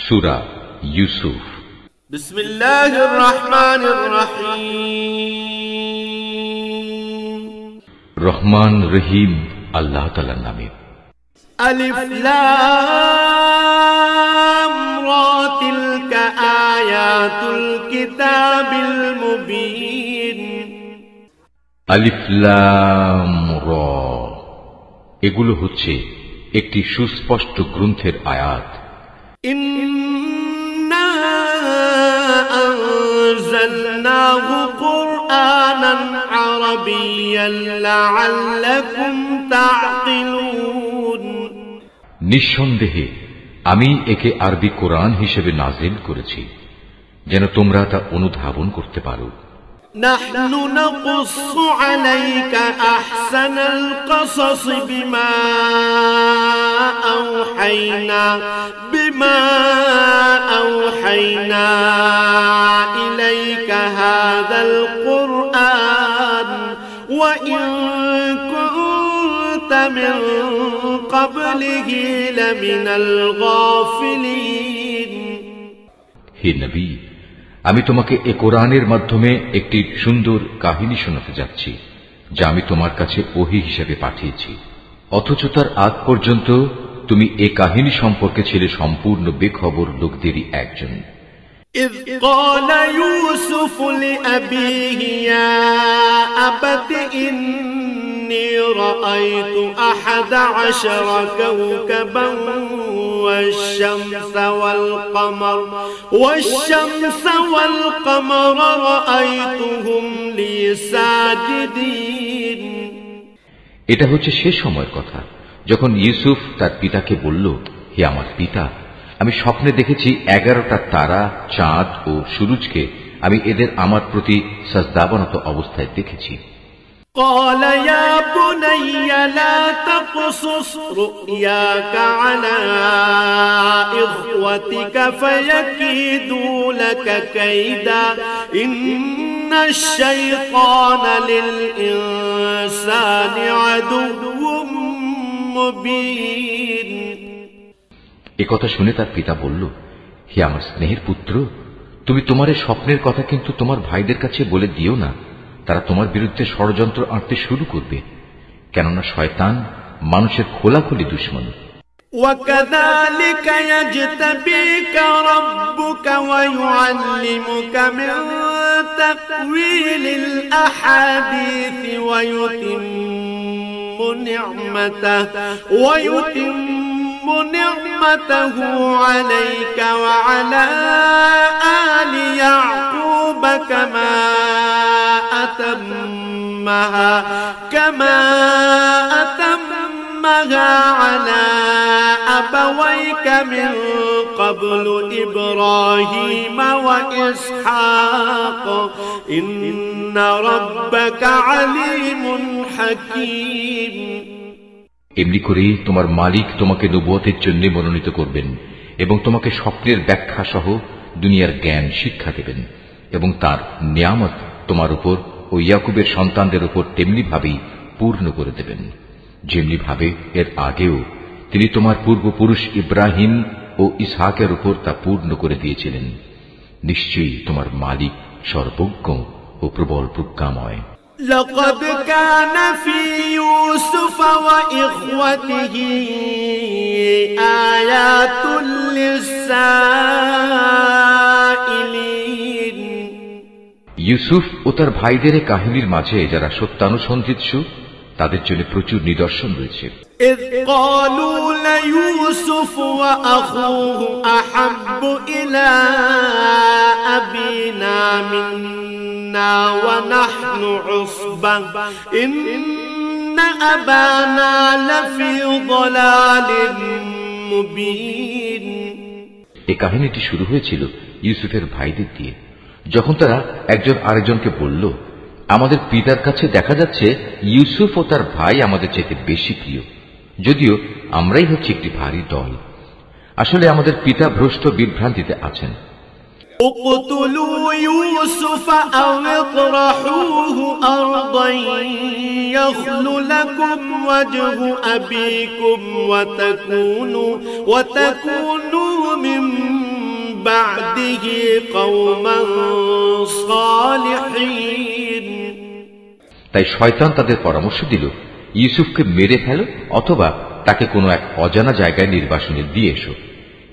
সূরা ইউসুফ। বিসমিল্লাহির রহমানির রহিম। রহমান রহিম আল্লাহ তাআলার নামে। আলিফ লাম রা তিলকা আয়াতুল কিতাবিল মুবিন। আলিফ লাম রা, এগুলো হচ্ছে একটি সুস্পষ্ট গ্রন্থের আয়াত। ইন্না আনজালনাহু কুরআনান আরাবিয়্যান লাআল্লাকুম তা'কিলুন। নিঃসন্দেহে আমি একে আরবি কোরআন হিসেবে নাজিল করেছি, যেন তোমরা তা অনুধাবন করতে পারো। নাহনু নাকুসসু আলাইকা আহসানাল কসস বিমা আওহাইনা ইলাইকা হাযাল কুরআন ওয়া ইন কুনতা মিন ক্বাবলিহি লামিনাল গাফিলিন। হে নবী, আমি তোমাকে এ কোরআনের মাধ্যমে একটি সুন্দর কাহিনী শোনাতে যাচ্ছি, যা আমি তোমার কাছে ওহী হিসেবে পাঠিয়েছি। অথচ তার আগ পর্যন্ত তুমি এ কাহিনী সম্পর্কে ছিলে সম্পূর্ণ বেখবর লোকদেরই একজন। إذ قال يوسف لأبيه يا أبت إني رأيت 11 كوكبا والشمس والقمر رأيتهم لي ساجدين। এটা হচ্ছে সে সময়ের কথা যখন ইউসুফ তার পিতাকে বলল, হে আমার পিতা, আমি স্বপ্নে দেখেছি 11টা তারা, চাঁদ ও সূরজকে আমি এদের আমার প্রতি সাজদাবনত অবস্থায় দেখেছি। قال يا بني لا تقصص رؤياك على إخوتك فيكيدوا لك كيدا إن الشيطان للإنسان عدو মুবিন। একথা শুনে তার পিতা বলল, হে আমার স্নেহের পুত্র, তুমি তোমার এই স্বপ্নের কথা কিন্তু তোমার ভাইদের কাছে বলে দিও না, তারা তোমার বিরুদ্ধে ষড়যন্ত্র আঁটতে শুরু করবে, কেননা শয়তান মানুষের খোলাখুলি দুশমন। وكذلك يجتبيك ربك ويعلمك من تأويل الأحاديث ويتم نعمته عليك وعلى آل يعقوب كما أتمها على أبويك من قبل إبراهيم وإسحاق إن ربك عليم حكيم। এমনি করে তোমার মালিক তোমাকে নবুয়তের জন্য মনোনীত করবেন এবং তোমাকে স্বপ্নের ব্যাখ্যা সহ দুনিয়ার জ্ঞান শিক্ষা দেবেন, এবং তার নিয়ামত তোমার উপর ও ইয়াকুবের সন্তানদের উপর তেমনি ভাবেই পূর্ণ করে দেবেন, যেমনি ভাবে এর আগেও তিনি তোমার পূর্বপুরুষ ইব্রাহিম ও ইসহাকের উপর তা পূর্ণ করে দিয়েছিলেন। নিশ্চয়ই তোমার মালিক সর্বজ্ঞ ও প্রবল প্রজ্ঞাময়। لقد كان في يوسف وإخوته آيات للسائلين। ইউসুফ ও তার ভাইদের কাহিনীর মাঝে যারা সত্যানুসন্ধিৎসু, তাদের জন্য প্রচুর নিদর্শন রয়েছে। إذ قالوا ليوسف وأخوه أحب إلى أبينا منا ونحن عصبة إن أبانا لفي ضلال مبين। এই কাহিনীটি শুরু হয়েছিল ইউসুফের ভাইদের দিয়ে, যখন তারা একজন আরেকজনকে বলল, আমাদের পিতার কাছে দেখা যাচ্ছে ইউসুফ ও তার ভাই আমাদের চাইতে বেশি প্রিয়, যদিও আমরাই হচ্ছে একটি ভারী দল। আসলে আমাদের পিতা ভ্রষ্ট বিভ্রান্তিতে আছেন। اقتلوا يوسف أو اطرحوه أرضا يخل لكم وجه أبيكم وتكونوا من به قوما صالحين তাই শয়তান তাদের পরামর্শ দিল, ইউসুফকে মেরে ফেলো অথবা তাকে কোনো এক অজানা জায়গায় নির্বাসনে দিয়ে এসো।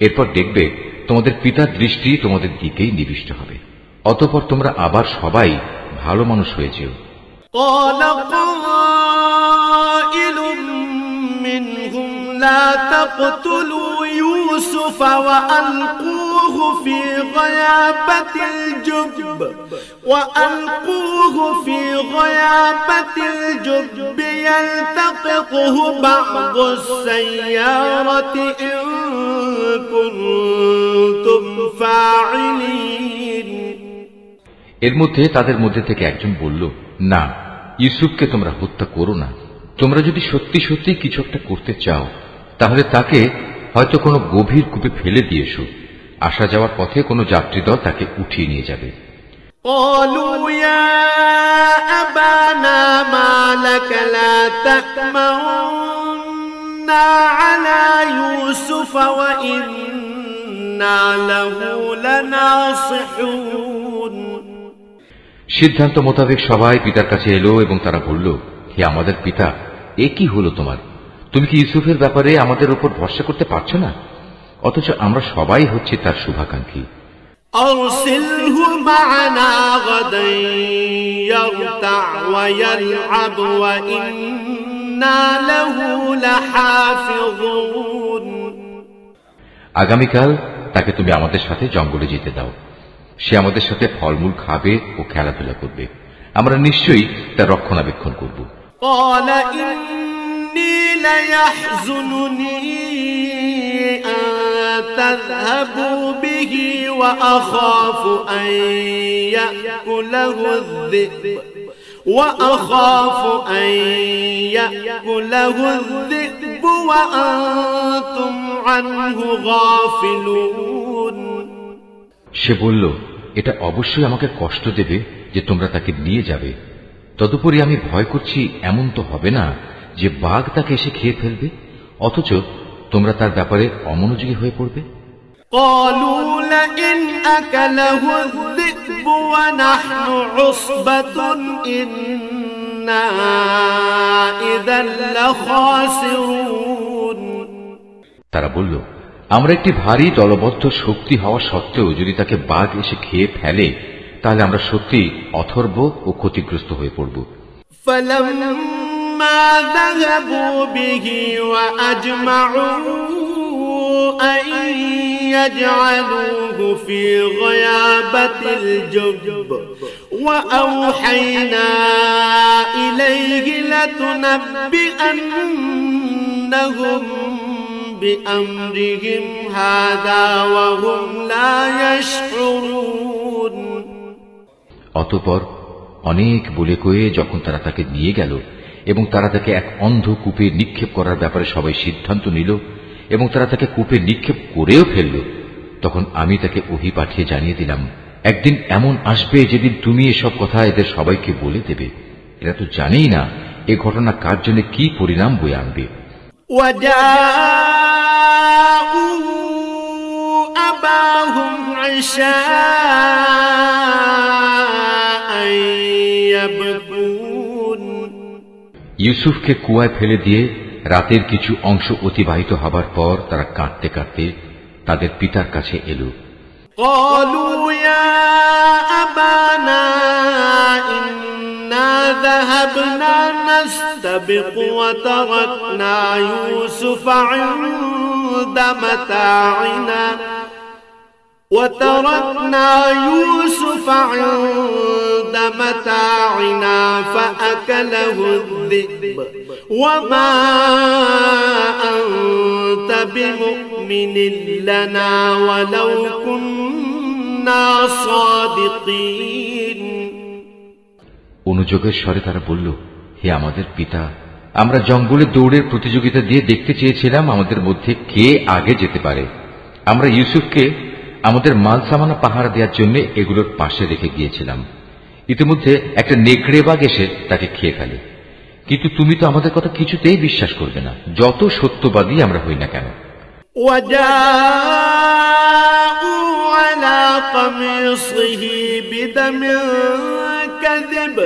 এরপর দেখবে তোমাদের পিতার দৃষ্টি তোমাদের দিকেই নিবিষ্ট হবে, অতঃপর তোমরা আবার সবাই ভালো মানুষ হয়ে যেও। قال قائل منهم لا تقتلوا يوسف وألقوه في غيابة الجب يلتقطه بعض السيارة إن كنتم فاعلين এর মধ্যে তাদের মধ্যে থেকে একজন বলল, না, ইউসুফকে তোমরা হত্যা করো না। তোমরা যদি সত্যি সত্যি কিছু একটা করতে চাও তাহলে তাকে হয়তো কোনো গভীর কূপে ফেলে দিয়েছো। আসা যাওয়ার পথে কোনো যাত্রী দল তাকে উঠিয়ে নিয়ে যাবে। قالوا يا أبانا ما لك لا تأمنا على يوسف وإنا له لناصحون সিদ্ধান্ত মোতাবেক সবাই পিতার কাছে এলো এবং তারা বলল, হে আমাদের পিতা, এ কি হলো তোমার? তুমি কি ইউসুফের ব্যাপারে আমাদের উপর ভরসা করতে পারছো না? অথচ আমরা সবাই হচ্ছে তার শুভাকাঙ্ক্ষী। أرسله معنا غدا يرتع ويلعب وإنا له لحافظون আগামীকাল তাকে তুমি আমাদের সাথে জঙ্গলে যেতে দাও। সে আমাদের সাথে ফলমূল খাবে ও খেলাধুলা করবে। আমরা নিশ্চয়ই তার রক্ষণাবেক্ষণ করব। قال إني ليحزنني أن تذهبوا به وأخاف أن يأكله الذئب وأنتم عنه غافلون সে বলল, এটা অবশ্যই আমাকে কষ্ট দেবে যে তোমরা তাকে নিয়ে যাবে। তদুপরি আমি ভয় করছি এমন তো হবে না যে বাঘ তাকে এসে খেয়ে ফেলবে, অথচ তোমরা তার ব্যাপারে অমনোযোগী হয়ে পড়বে। قالوا لئن أكله الذئب ونحن عصبة إنا إذا لخاسرون তারা বলল, আমরা একটি ভারী দলবদ্ধ শক্তি হওয়া সত্ত্বেও যদি তাকে বাঘ এসে খেয়ে ফেলে তাহলে আমরা সত্যি অথর্ব ও ক্ষতিগ্রস্ত হয়ে পড়ব। فلما ذهبوا به وأجمعوا أن يجعلوه في غيابة الجب وأوحينا إليه لتنبئنهم بأمرهم هذا وهم لا يشعرون অতঃপর অনেক বলে কয়ে যখন তারা তাকে নিয়ে গেল এবং তারা তাকে এক অন্ধ কূপে নিক্ষেপ করার ব্যাপারে সবাই সিদ্ধান্ত নিল এবং তারা তাকে কূপে নিক্ষেপ করেও ফেলল, তখন আমি তাকে ওহী পাঠিয়ে জানিয়ে দিলাম, একদিন এমন আসবে যেদিন তুমি এসব কথা এদের সবাইকে বলে দেবে। এরা তো জানেই না এ ঘটনা কার জন্য কি পরিণাম বয়ে আনবে। أباهم عشاء يبكون ইউসুফকে কুয়ায় ফেলে দিয়ে রাতের কিছু অংশ অতিবাহিত হবার পর তারা কাঁদতে কাঁদতে তাদের পিতার কাছে এলো। قالوا يا أبانا إنا ذهبنا نستبق وتركنا يوسف عند متاعنا فأكله الذئب وما أنت بمؤمن لنا ولو كنا صادقين অনুযোগের স্বরে তারা বলল, হে আমাদের পিতা, আমরা জঙ্গলে দৌড়ের প্রতিযোগিতা দিয়ে দেখতে চেয়েছিলাম আমাদের মধ্যে কে আগে যেতে পারে। আমরা ইউসুফকে আমাদের মাল সামানা পাহারা দেওয়ার জন্য এগুলোর পাশে রেখে গিয়েছিলাম। ইতিমধ্যে একটা নেকড়ে বাঘ এসে তাকে খেয়ে ফেলে। কিন্তু তুমি তো আমাদের কথা কিছুতেই বিশ্বাস করবে না, যত সত্যবাদী আমরা হই না কেন। وجاءوا على قميصه بدم كذب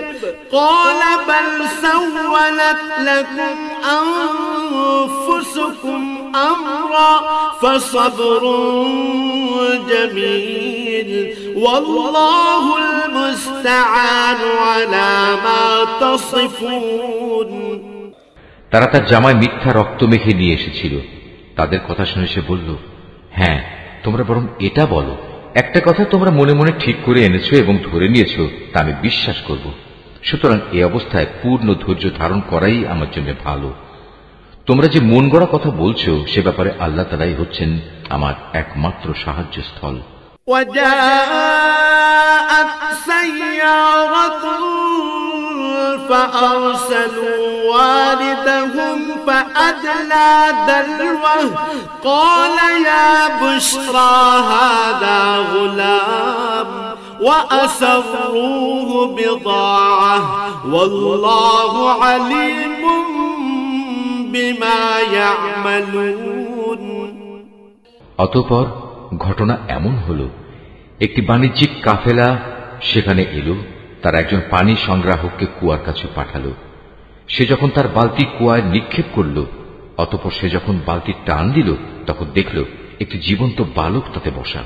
قال بل سولت لكم أنفسكم أمرا فصبر جميل والله المستعان على ما تصفون তারা তার জামায় মিথ্যা রক্ত মেখে নিয়ে এসেছিল। তাদের কথা শুনে সে বলল, হ্যাঁ, তোমরা বরং এটা বলো, একটা কথা তোমরা মনে মনে ঠিক করে এনেছো এবং ধরে নিয়েছো, তা আমি বিশ্বাস করব। সুতরাং এই অবস্থায় পূর্ণ ধৈর্য ধারণ করাই আমার জন্য ভালো। তোমরা যে মন গড়া কথা বলছো সে ব্যাপারে আল্লাহ তাআলাই হচ্ছেন আমার একমাত্র সাহায্যস্থল। فأرسلوا والدهم فأدلى دلوه قال يا بشرى هذا غلام وأسروه بضاعة والله عليم بما يعملون অতঃপর ঘটনা এমন হল, একটি বাণিজ্যিক কাফেলা সেখানে এলো। তার একজন পানি সংগ্রাহককে কুয়ার কাছে পাঠালো। সে যখন তার বালতি কুয়ায় নিক্ষেপ করল, অতঃপর সে যখন বালতি টান দিল, তখন দেখল একটি জীবন্ত বালক তাতে বসা।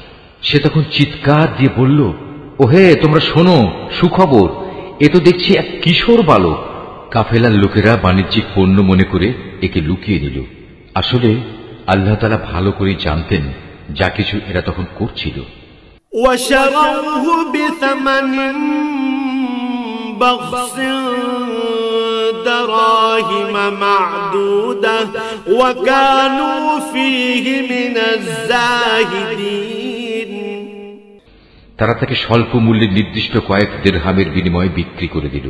সে তখন চিৎকার দিয়ে বলল, ওহে, তোমরা শোনো, সুখবর, এ তো দেখছি এক কিশোর বালক। কাফেলার লোকেরা বাণিজ্যিক পণ্য মনে করে একে লুকিয়ে নিল। আসলে আল্লাহ তাআলা ভালো করে জানতেন যা কিছু এরা তখন করছিল। وشروه بثمن بخس دراهم معدودة وكانوا فيه من الزاهدين তারা তাকে স্বল্প মূল্যে নির্দিষ্ট কয়েক দিরহামের বিনিময়ে বিক্রি করে দিল।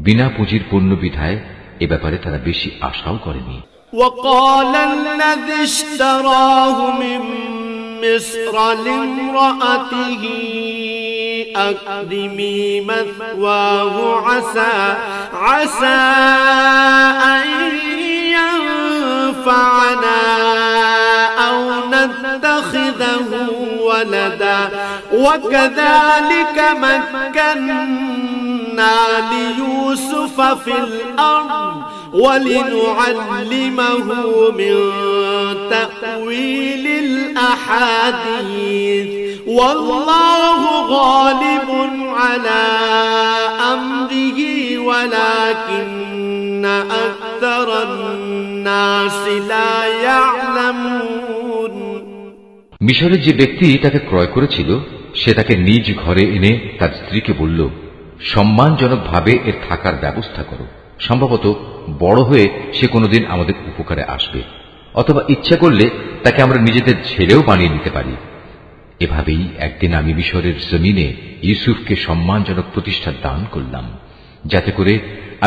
বিনা পুঁজির পণ্য বিধায় এ ব্যাপারে তারা বেশি আশাও করেনি। وقال الذي اشتراه من مصر لامرأته أكرمي مثواه عسى أن ينفعنا أو نتخذه ولدا وكذلك مكنا ليوسف في الأرض ولنعلمه من تأويل الأحاديث والله غالب على أمره ولكن أكثر الناس لا يعلمون মিশরের যে ব্যক্তি তাকে ক্রয় করেছিল সে তাকে নিজ ঘরে এনে তার স্ত্রীকে বলল, সম্মানজনকভাবে এর থাকার ব্যবস্থা করো। সম্ভবত বড় হয়ে সে কোনোদিন আমাদের উপকারে আসবে, অথবা ইচ্ছা করলে তাকে আমরা নিজেদের ছেলেও বানিয়ে নিতে পারি। এভাবেই একদিন আমি মিশরের জমিনে ইউসুফকে সম্মানজনক প্রতিষ্ঠা দান করলাম, যাতে করে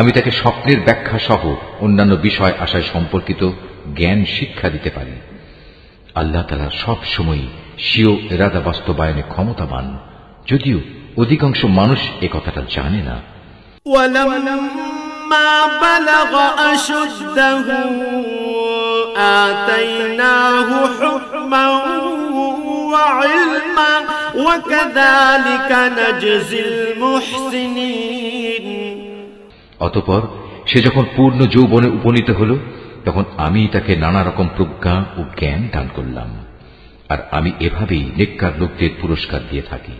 আমি তাকে স্বপ্নের ব্যাখ্যা সহ অন্যান্য বিষয় আশয় সম্পর্কিত জ্ঞান শিক্ষা দিতে পারি। আল্লাহ তাআলা সব সময় স্বীয় ইরাদা বাস্তবায়নে ক্ষমতাবান, যদিও অধিকাংশ মানুষ এ কথাটা জানে না। ولما بلغ أشده آتيناه حكما وعلما وكذلك نجزي المحسنين অতঃপর সে যখন পূর্ণ যৌবনে উপনীত হল, তখন আমি তাকে নানা রকম প্রজ্ঞা ও জ্ঞান দান করলাম, আর আমি এভাবেই নেককার লোকদের পুরস্কার দিয়ে থাকি।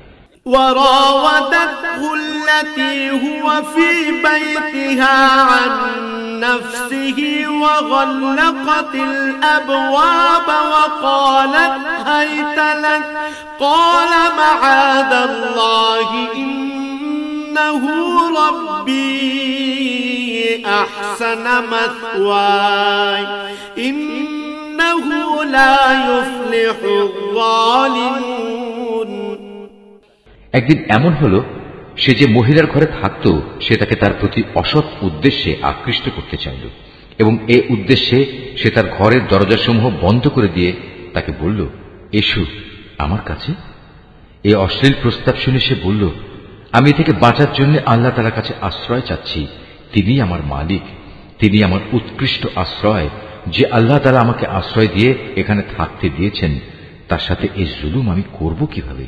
وراودته التي هو في بيتها عن نفسه وغلقت الأبواب وقالت هيت لك قال معاذ الله إنه ربي أحسن مثواي إنه لا يفلح الظالمون একদিন এমন হল, সে যে মহিলার ঘরে থাকত সে তাকে তার প্রতি অসৎ উদ্দেশ্যে আকৃষ্ট করতে চাইল, এবং এ উদ্দেশ্যে সে তার ঘরের দরজাসমূহ বন্ধ করে দিয়ে তাকে বলল, এসো আমার কাছে। এই অশ্লীল প্রস্তাব শুনে সে বলল, আমি এ থেকে বাঁচার জন্য আল্লাহ তাআলার কাছে আশ্রয় চাচ্ছি। তিনি আমার মালিক, তিনি আমার উৎকৃষ্ট আশ্রয়। যে আল্লাহ তাআলা আমাকে আশ্রয় দিয়ে এখানে থাকতে দিয়েছেন, তার সাথে এই জুলুম আমি করব কিভাবে?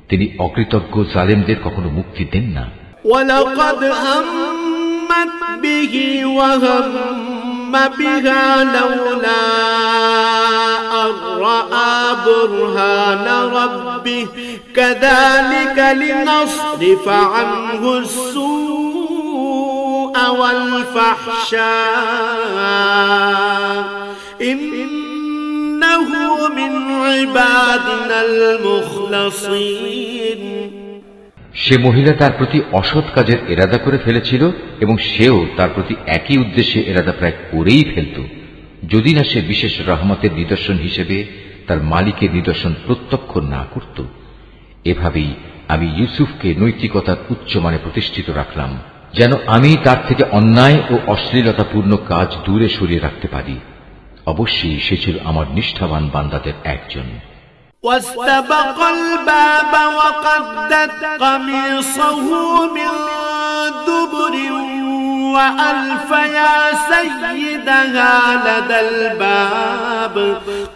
তিনি অকৃতজ্ঞ জালেমদের কখনো মুক্তি দেন না। وَلَقَدْ هَمَّتْ بِهِ وَهَمَّ بِهَا لَوْلَا أَن رَّأَىٰ بُرْهَانَ رَبِّهِ كَذَٰلِكَ لِنَصْرِفَ عَنْهُ السُّوءَ وَالْفَحْشَاءَ إِنَّهُ مِنْ عِبَادِنَا الْمُخْلَصِينَ। সে মহিলা তার প্রতি অসৎ কাজের ইরাদা করে ফেলেছিল এবং সেও তার প্রতি একই উদ্দেশ্যে ইরাদা প্রায় করেই ফেলত, যদি না সে বিশেষ রহমতের নিদর্শন হিসেবে তার মালিকের নিদর্শন প্রত্যক্ষ না করত। এভাবেই আমি ইউসুফকে নৈতিকতার উচ্চমানে প্রতিষ্ঠিত রাখলাম, যেন আমি তার থেকে অন্যায় ও অশ্লীলতাপূর্ণ কাজ দূরে সরিয়ে রাখতে পারি। অবশ্যই সে ছিল আমার নিষ্ঠাবান বান্দাদের একজন। واستبق الباب وقدت قميصه من دبر وألف يا سيدها لدى الباب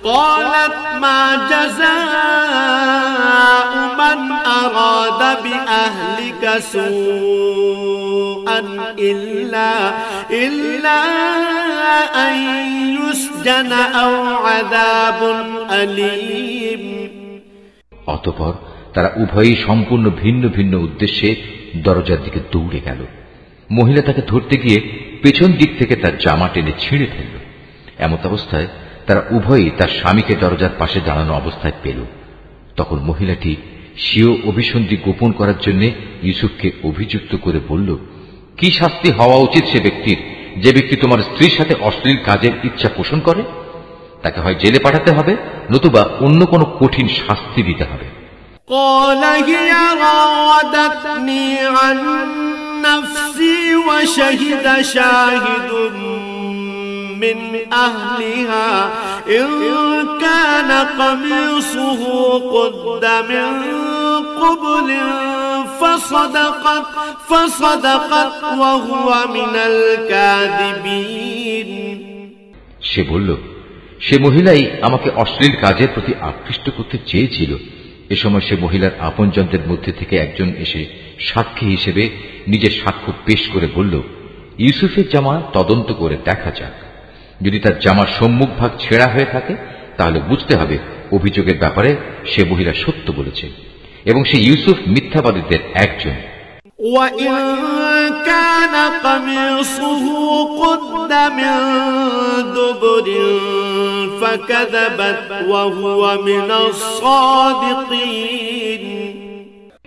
قالت ما جزاء من أراد بأهلك سوءا إلا أن يسجن أو عذاب أليم। অতঃপর তারা উভয়ই সম্পূর্ণ ভিন্ন ভিন্ন উদ্দেশ্যে দরজার দিকে দৌড়ে গেল। মহিলা তাকে ধরতে গিয়ে পেছন দিক থেকে তার জামা টেনে ছিঁড়ে ফেলল। এমত অবস্থায় তারা উভয়ই তার স্বামীকে দরজার পাশে দাঁড়ানো অবস্থায় পেল। তখন মহিলাটি স্বীয় অভিসন্ধি গোপন করার জন্য ইউসুফকে অভিযুক্ত করে বলল, কি শাস্তি হওয়া উচিত সে ব্যক্তির যে ব্যক্তি তোমার স্ত্রীর সাথে অশ্লীল কাজের ইচ্ছা পোষণ করে? তাকে হয় জেলে পাঠাতে হবে, নতুবা অন্য কোনো কঠিন শাস্তি দিতে হবে। قال هي راودتني عن نفسي وشهد شاهد من أهلها إن كان قميصه قد من قبل فصدقت وهو من الكاذبين। সে বলল, সে মহিলাই আমাকে অশ্লীল কাজের প্রতি আকৃষ্ট করতে চেয়েছিল। এ সময় সে মহিলার আপনজনদের মধ্যে থেকে একজন এসে সাক্ষী হিসেবে নিজের সাক্ষ্য পেশ করে বলল, ইউসুফের জামা তদন্ত করে দেখা যাক। যদি তার জামার সম্মুখ ভাগ ছেঁড়া হয়ে থাকে তাহলে বুঝতে হবে অভিযোগের ব্যাপারে সে মহিলা সত্য বলেছে এবং সে ইউসুফ মিথ্যাবাদীদের একজন। وَإِن كَانَ قَمِيصُهُ قُدَّ مِن دُبُرٍ فَكَذَبَتْ وَهُوَ مِنَ الصَّادِقِينَ।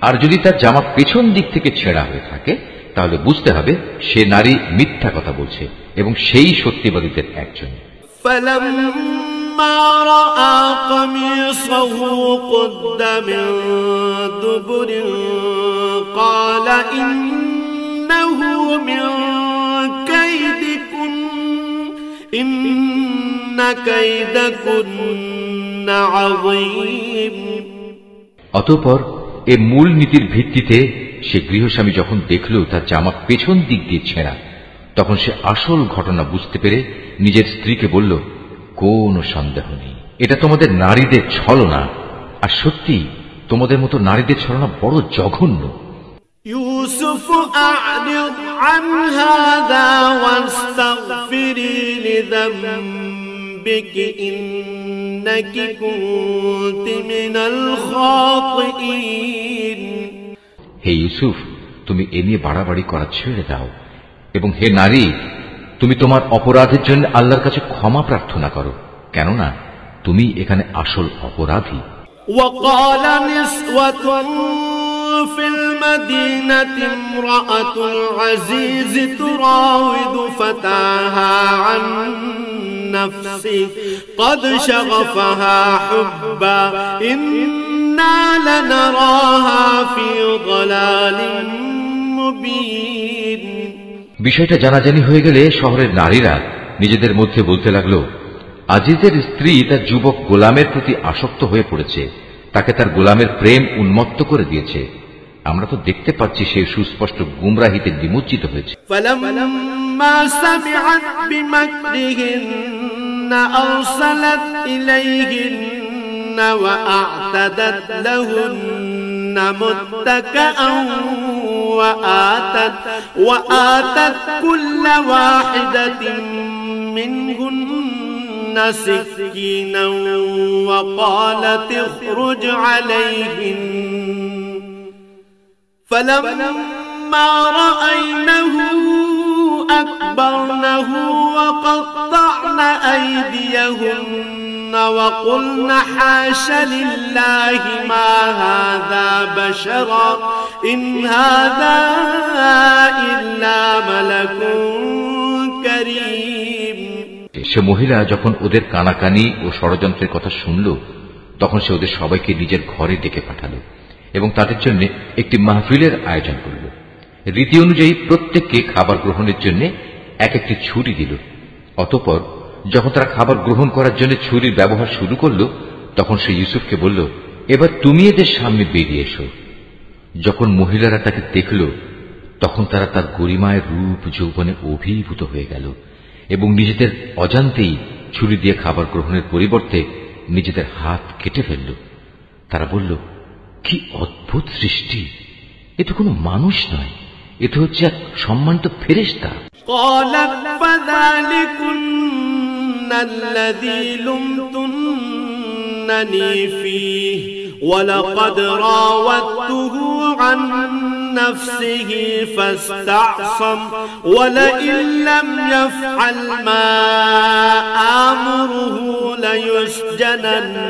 আর যদি তার জামা পেছন দিক থেকে ছেঁড়া হয়ে থাকে তাহলে বুঝতে হবে সে নারী মিথ্যা কথা বলছে এবং সেই সত্যবাদীদের একজন। فَلَمَّا رَأَىٰ قَمِيصَهُ قُدَّ مِن دُبُرٍ قَالَ إِنَّهُ مِن كَيْدِكُنَّ إِنَّ كَيْدَكُنَّ عَظِيمٌ। অতঃপর এ মূল নীতির ভিত্তিতে সে গৃহস্বামী যখন দেখল তার জামা পেছন দিক দিয়ে ছেঁড়া, তখন সে আসল ঘটনা বুঝতে পেরে নিজের স্ত্রীকে বলল, কোনো সন্দেহ নেই, এটা তোমাদের নারীদের ছলনা, আর সত্যি তোমাদের মতো নারীদের ছলনা বড় জঘন্য। ইউসুফ আ'রিদ আন হাযা ওয়াস্তাগফিরি লিযামবিকি ইন্নাকি কুনতি মিনাল খাতিঈন। হে ইউসুফ, তুমি এ নিয়ে বাড়াবাড়ি করা ছেড়ে দাও এবং হে নারী, তুমি তোমার অপরাধের জন্য আল্লাহর কাছে ক্ষমা প্রার্থনা করো, কেননা তুমি এখানে আসল অপরাধী। وقال نسوة في المدينة امرأة العزيز تراود فتاها عن نفسه قد شغفها حبا إنا لنراها في ضلال مبين। বিষয়টা জানাজানি হয়ে গেলে শহরের নারীরা নিজেদের মধ্যে বলতে লাগলো, আজিজের স্ত্রী তার যুবক গোলামের প্রতি আসক্ত হয়ে পড়েছে, তাকে তার গোলামের প্রেম উন্মত্ত করে দিয়েছে। আমরা তো দেখতে পাচ্ছি সে সুস্পষ্ট গুমরাহিতে নিমজ্জিত হয়েছে। فلما سمعت بمكرهن أرسلت إليهن وأعتدت لهن متكئا وآتت كل واحدة منهن سكينا وقالت اخرج عليهن فلما رأينه أكبرنه وقطعن أيديهن وقلن حاش لله ما هذا بشرا إن هذا إلا ملك كريم। সে মহিলা যখন ওদের কানাকানি ও ষড়যন্ত্রের কথা শুনল, তখন সে ওদের সবাইকে নিজের ঘরে ডেকে পাঠালো এবং তাদের জন্য একটি মাহফিলের আয়োজন করল। রীতি অনুযায়ী প্রত্যেককে খাবার গ্রহণের জন্য এক একটি ছুরি দিল। অতঃপর যখন তারা খাবার গ্রহণ করার জন্য ছুরির ব্যবহার শুরু করল, তখন সে ইউসুফকে বলল, এবার তুমি এদের সামনে বেরিয়ে এসো। যখন মহিলারা তাকে দেখল, তখন তারা তার গরিমায় রূপ যৌবনে অভিভূত হয়ে গেল এবং নিজেদের অজান্তেই ছুরি দিয়ে খাবার গ্রহণের পরিবর্তে নিজেদের হাত কেটে ফেলল। তারা বলল, কি অদ্ভুত সৃষ্টি! এ তো কোনো মানুষ নয়, এ তো হচ্ছে এক সম্মানিত ফেরেশতা। قالت فذلكن الذي لمتنني فيه ولقد راودته عن نفسه فاستعصم ولئن لم يفعل ما آمره ليسجنن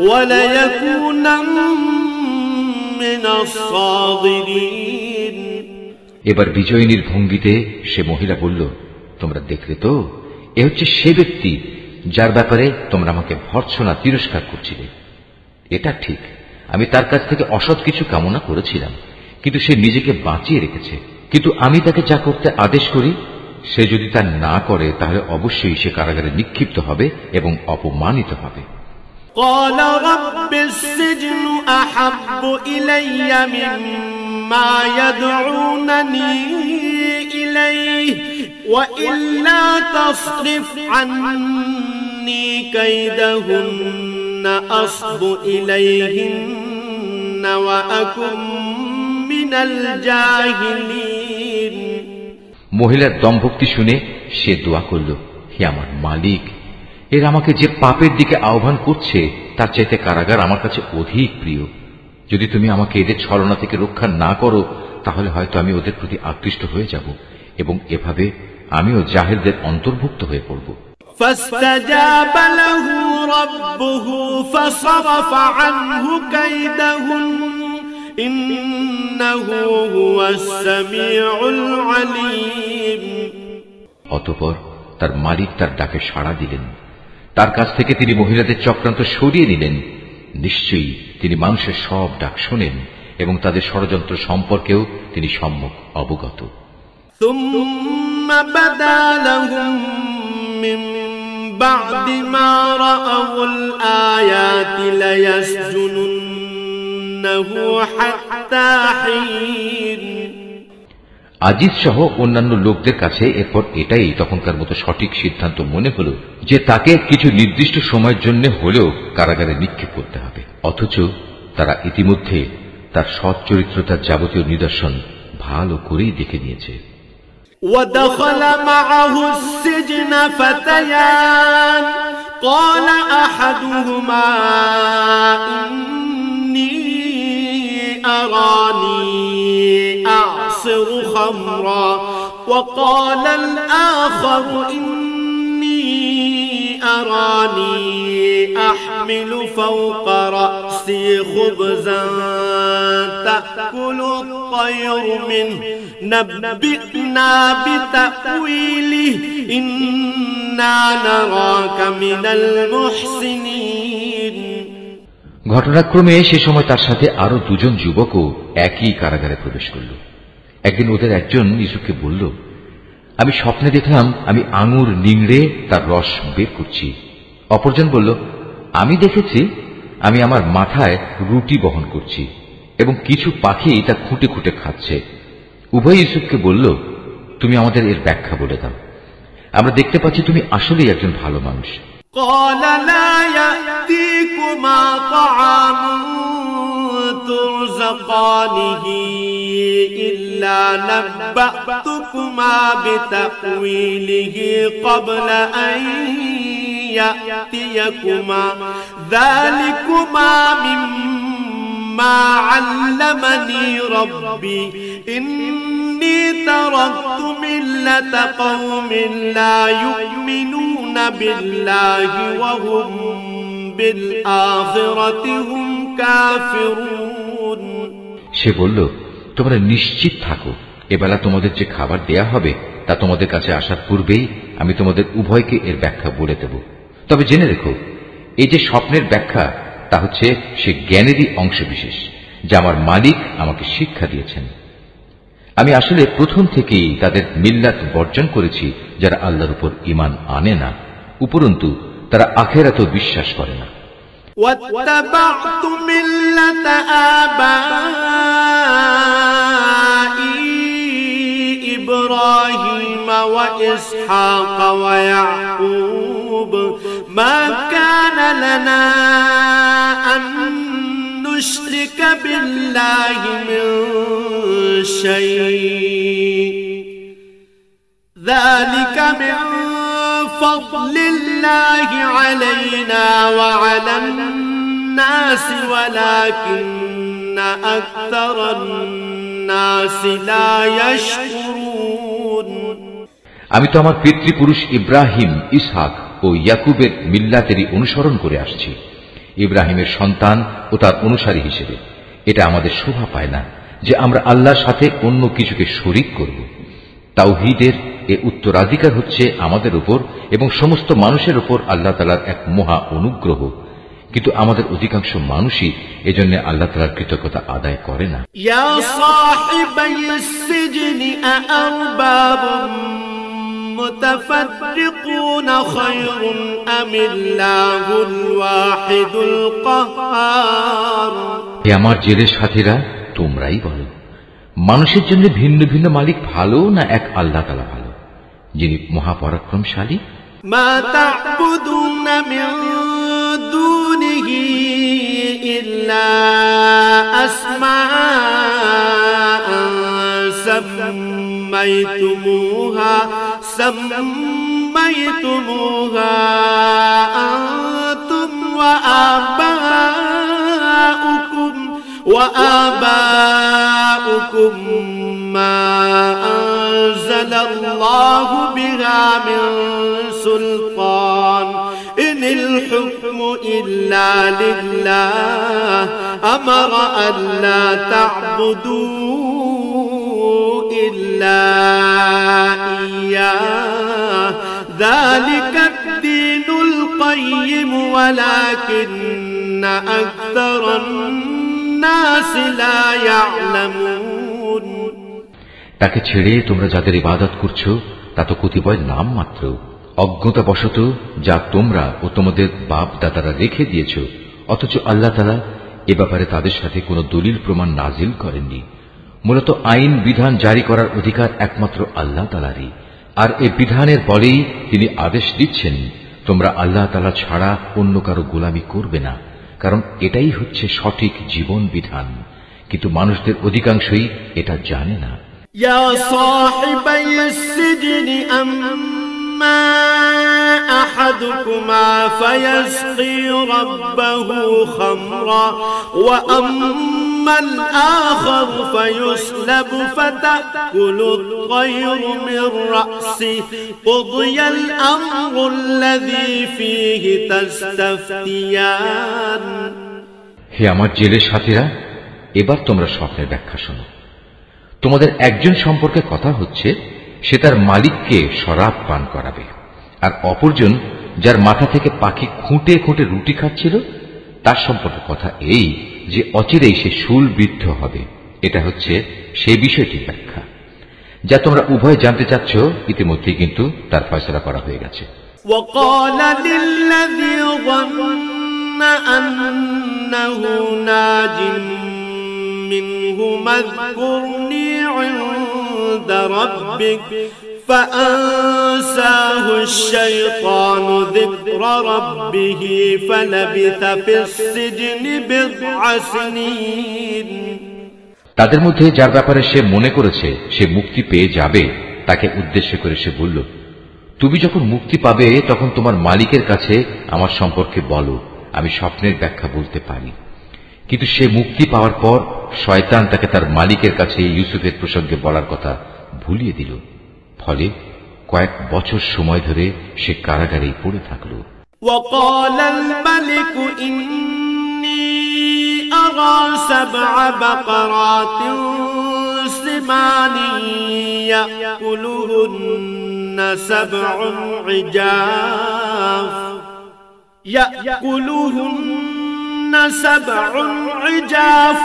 وليكون من الصاغرين। এবার বিজয়িনীর ভঙ্গিতে সে মহিলা বলল, তোমরা দেখলে তো, এ হচ্ছে সে ব্যক্তি যার ব্যাপারে তোমরা আমাকে ভর্ৎসনা তিরস্কার করছিলে। এটা ঠিক, আমি তার কাছ থেকে অসৎ কিছু কামনা করেছিলাম, কিন্তু সে নিজেকে বাঁচিয়ে রেখেছে। কিন্তু আমি তাকে যা করতে আদেশ করি, সে যদি তা না করে তাহলে অবশ্যই সে কারাগারে নিক্ষিপ্ত হবে এবং অপমানিত হবে। قال رب السجن أحب إلي مما يدعونني إليه وإلا تصرف عني كيدهن أصب إليهن وأكن من الجاهلين। মহিলার দম্ভক্তি শুনে সে দোয়া করল, হে আমার মালিক, এর আমাকে যে পাপের দিকে আহ্বান করছে তার চাইতে কারাগার আমার কাছে অধিক প্রিয়। যদি তুমি আমাকে এদের ছলনা থেকে রক্ষা না করো, তাহলে হয়তো আমি ওদের প্রতি আকৃষ্ট হয়ে যাব এবং এভাবে আমিও জাহেলদের অন্তর্ভুক্ত হয়ে পড়ব। فاستجاب له ربه فصرف عنه كيدهن إنه هو السميع العليم। অতঃপর তার মালিক তার ডাকে সাড়া দিলেন, তার কাছ থেকে তিনি মহিলাদের চক্রান্ত সরিয়ে নিলেন। নিশ্চয়ই তিনি মানুষের সব ডাক শোনেন এবং তাদের ষড়যন্ত্র সম্পর্কেও তিনি সম্যক অবগত। ثم بدا لهم من بعد ما رأوا الآيات ليسجننه حتى حين। আজিজ সহ অন্যান্য লোকদের কাছে এরপর এটাই তখনকার মতো সঠিক সিদ্ধান্ত মনে হল যে তাকে কিছু নির্দিষ্ট সময়ের জন্য হলেও কারাগারে নিক্ষেপ করতে হবে। অথচ তারা ইতিমধ্যে তার সৎ চরিত্রতার যাবতীয় নিদর্শন ভালো করেই দেখে নিয়েছে। ودخل معه السجن فتيان قال أحدهما إني أراني أعصر خمرا وقال الآخر إني أراني أحمل فوق رأسي خبزا تأكل الطير منه نبئنا بتأويله إنا نراك من المحسنين। ঘটনাক্রমে সে সময় তার সাথে আরো দুজন যুবকও একই কারাগারে প্রবেশ করল। একদিন ওদের একজন ইউসুফকে বলল, আমি স্বপ্নে দেখলাম আমি আঙুর নিংড়ে তার রস বের করছি। অপরজন বলল, আমি দেখেছি আমি আমার মাথায় রুটি বহন করছি এবং কিছু পাখি তা খুঁটে খুঁটে খাচ্ছে। উভয় ইউসুফকে বলল, তুমি আমাদের এর ব্যাখ্যা বলে দাও, আমরা দেখতে পাচ্ছি তুমি আসলেই একজন ভালো মানুষ। قال لا يأتيكما طعام ترزقانه إلا نبأتكما بتأويله قبل أن يأتيكما ذلكما مما علمني ربي إني تركت ملة قوم لا يؤمنون بالله وهم بالآخرة هم كافرون সে বলল, তোমরা নিশ্চিত থাকো, এবেলা তোমাদের যে খাবার দেয়া হবে তা তোমাদের কাছে আসার পূর্বেই আমি তোমাদের উভয়কে এর ব্যাখ্যা বলে দেব। তবে জেনে রেখো, এই যে স্বপ্নের ব্যাখ্যা তা হচ্ছে সে জ্ঞানেরই অংশবিশেষ যা আমার মালিক আমাকে শিক্ষা দিয়েছেন। আমি আসলে প্রথম থেকেই তাদের মিল্লাত বর্জন করেছি যারা আল্লাহর উপর ঈমান আনে না, উপরন্তু তারা আখিরাতেও বিশ্বাস করে না। واتبعت ملة آبائي إبراهيم وإسحاق ويعقوب ما كان لنا أن نشرك بالله من شيء ذلك من فضل الله علينا وعلى الناس ولكن أكثر الناس لا يشكرون আমি তো আমার পিতৃপুরুষ ইব্রাহিম, ইসহাক ও ইয়াকুবের মিল্লাতেরই অনুসরণ করে আসছি, ইব্রাহিমের সন্তান ও তার অনুসারী হিসেবে। এটা আমাদের শোভা পায় না যে আমরা আল্লাহর সাথে অন্য কিছুকে শরীক করব। তাওহীদের এর উত্তরাধিকার হচ্ছে আমাদের উপর এবং সমস্ত মানুষের উপর আল্লাহ তাআলার এক মহা অনুগ্রহ, কিন্তু আমাদের অধিকাংশ মানুষই এজন্য আল্লাহ তাআলার কৃতজ্ঞতা আদায় করে না। ইয়া সাহিবাইস সিজনি আরবাবুম মুতাফাররিকুন খায়রুন আমিল্লাহুল ওয়াহিদুল কাহ্হার। হে আমার জেলের সাথীরা, তোমরাই বলো, মানুষের জন্য ভিন্ন ভিন্ন মালিক ভালো না এক আল্লাহ তাআলা ভালো, যিনি মহাপরাক্রমশালী? মা তা'বুদুনা মিন দুনিহি ইল্লা আসমাআন সাম্মাইতুমুহা আনতুম وآباؤكم ما أنزل الله بها من سلطان إن الحكم إلا لله أمر ألا تعبدوا إلا إياه ذلك الدين القيم ولكن أكثر الناس لا يعلمون তাকে ছেড়ে তোমরা যাদের ইবাদত করছো তা তো কতিপয় নাম মাত্র, অজ্ঞতাবশত যা তোমরা ও তোমাদের বাপ দাদারা রেখে দিয়েছ, অথচ আল্লাহ তাআলা এ ব্যাপারে তাদের সাথে কোনো দলিল প্রমাণ নাজিল করেননি। মূলত আইন বিধান জারি করার অধিকার একমাত্র আল্লাহ তাআলারই, আর এ বিধানের বলেই তিনি আদেশ দিচ্ছেন তোমরা আল্লাহ তাআলা ছাড়া অন্য কারো গোলামি করবে না, কারণ এটাই হচ্ছে সঠিক জীবন বিধান, কিন্তু মানুষদের অধিকাংশই এটা জানে না। ইয়া সাহিবাইস সিজনি আম্মা আহাদুকুমা ফায়াসকি রাব্বাহু খামরা ওয়া আম্মাল আখার ফায়ুসলাবু ফাতাকুলুত তায়রু মির রাসি কুদিয়াল আমরুল্লাযী ফীহি তাস্তাফতিয়ান। হে আমার জেলের সাথীরা, এবার তোমরা স্বপ্নের ব্যাখ্যা শোনো। তোমাদের একজন সম্পর্কে কথা হচ্ছে সে তার মালিককে শরাব পান করাবে, আর অপরজন যার মাথা থেকে পাখি খুঁটে খুঁটে রুটি খাচ্ছিল তার সম্পর্কে কথা এই যে অচিরেই সে শূলবিদ্ধ হবে। এটা হচ্ছে সেই বিষয়টির ব্যাখ্যা যা তোমরা উভয় জানতে চাচ্ছ। ইতিমধ্যেই কিন্তু তার ফয়সালা করা হয়ে গেছে। وقال للذي ظن أنه ناج منهما اذكرني عند ربك فأنساه الشيطان ذكر ربه فلبث في السجن بضع سنين তাদের মধ্যে যার ব্যাপারে সে মনে করেছে সে মুক্তি পেয়ে যাবে তাকে উদ্দেশ্য করে সে বলল, তুমি যখন মুক্তি পাবে তখন তোমার মালিকের কাছে আমার সম্পর্কে বলো, আমি স্বপ্নের ব্যাখ্যা বলতে পারি। কিন্তু সে মুক্তি পাওয়ার পর শয়তান তাকে তার মালিকের কাছে ইউসুফের প্রসঙ্গে বলার কথা ভুলিয়ে দিল। ফলে কয়েক বছর সময় ধরে সে কারাগারেই পড়ে থাকল। وقال الملك إني أرى 7 بقرات سمان يأكلهن 7 عجاف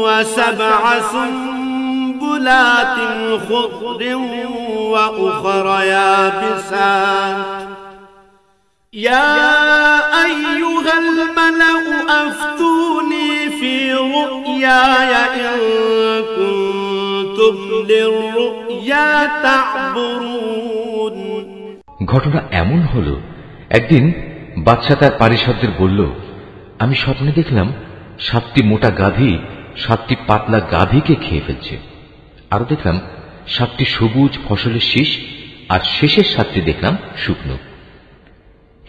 و7 سنبلات خضر وأخر يابسات يا أيها الملأ أفتوني في رؤياي إن كنتم للرؤيا تعبرون। ঘটনা এমন হল, একদিন বাদশা তার পারিষদদের বলল, আমি স্বপ্নে দেখলাম 7টি মোটা গাভী 7টি পাতলা গাভীকে খেয়ে ফেলছে। আরো দেখলাম 7টি সবুজ ফসলের শীষ, আর শেষের 7টি দেখলাম শুকনো।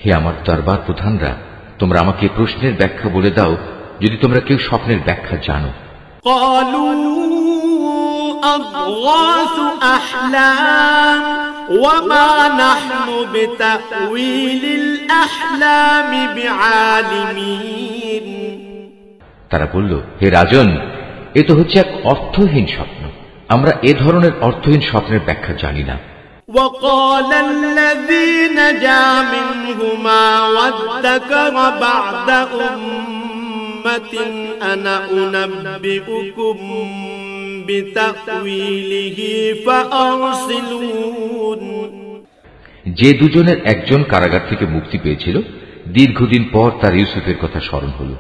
হে আমার দরবার প্রধানরা, তোমরা আমাকে প্রশ্নের ব্যাখ্যা বলে দাও যদি তোমরা কেউ স্বপ্নের ব্যাখ্যা জানো। قالوا أضغاث أحلام وما نحن بتأويل الأحلام بعالمين। তারা বলল, হে রাজন, এ তো হচ্ছে এক অর্থহীন স্বপ্ন, আমরা এ ধরনের অর্থহীন স্বপ্নের ব্যাখ্যা জানি না। وقال الذي نجا منهما وادكر بعد أمة أنا أنبئكم بتأويله فأرسلون। যে দুজনের একজন কারাগার থেকে মুক্তি পেয়েছিল, দীর্ঘদিন পর তার ইউসুফের কথা স্মরণ হল।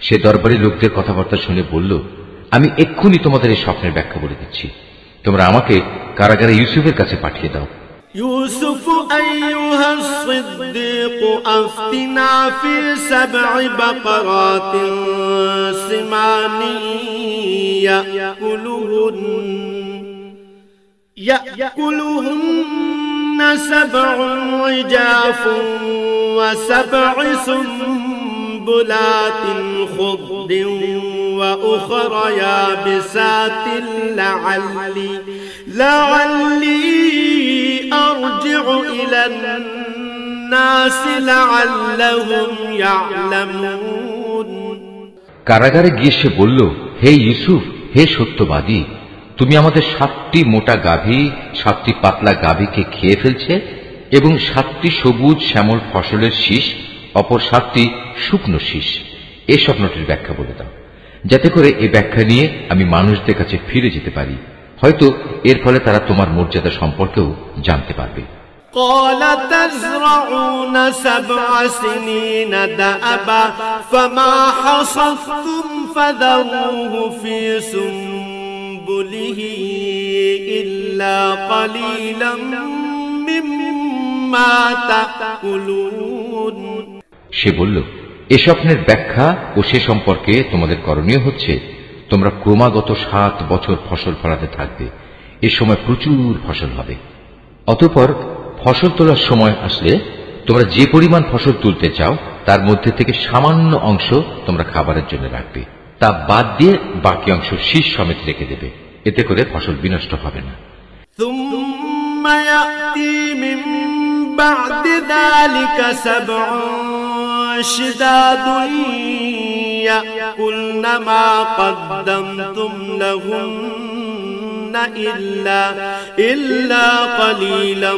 সে দরবারি লোকদের কথাবার্তা শুনে বলল, আমি এক্ষুনি তোমাদের এই স্বপ্নের ব্যাখ্যা বলে দিচ্ছি, তোমরা আমাকে কারাগারে ইউসুফের কাছে পাঠিয়ে দাও। يوسف أيها الصديق أفتنا في 7 بقرات سمان يأكلهن 7 عجاف و7 سنبلات خضر وأخر يابسات لعلي أرجع إلى الناس لعلهم يعلمون। কারাগারে গিয়ে সে বলল, হে ইউসুফ, হে সত্যবাদী, তুমি আমাদের 7টি মোটা গাভী 7টি পাতলা গাভীকে খেয়ে ফেলছে এবং 7টি সবুজ শ্যামল ফসলের শীষ, অপর 7টি শুকনো শীষ। এই স্বপ্নটির ব্যাখ্যা বলে দাও, যাতে করে এই ব্যাখ্যা নিয়ে আমি মানুষদের কাছে ফিরে যেতে পারি, হয়তো এর ফলে তারা তোমার মর্যাদা সম্পর্কেও জানতে পারবে। قال تزرعون 7 سنين دأبا فما حصدتم فذروه في سنبله إلا قليلا مما تأكلون। সে বলল, এ স্বপ্নের ব্যাখ্যা ও সে সম্পর্কে তোমাদের করণীয় হচ্ছে, তোমরা ক্রমাগত 7 বছর ফসল ফলাতে থাকবে, এ সময় প্রচুর ফসল হবে। অতঃপর ফসল তোলার সময় আসলে তোমরা যে পরিমাণ ফসল তুলতে চাও তার মধ্যে থেকে সামান্য অংশ তোমরা খাবারের জন্য রাখবে, তা বাদ দিয়ে বাকি অংশ শীষ সমেত রেখে দেবে, এতে করে ফসল বিনষ্ট হবে না। ثم يأتي من بعد ذلك 7 شداد يأكلن ما قدمتم لهن إلا قليلا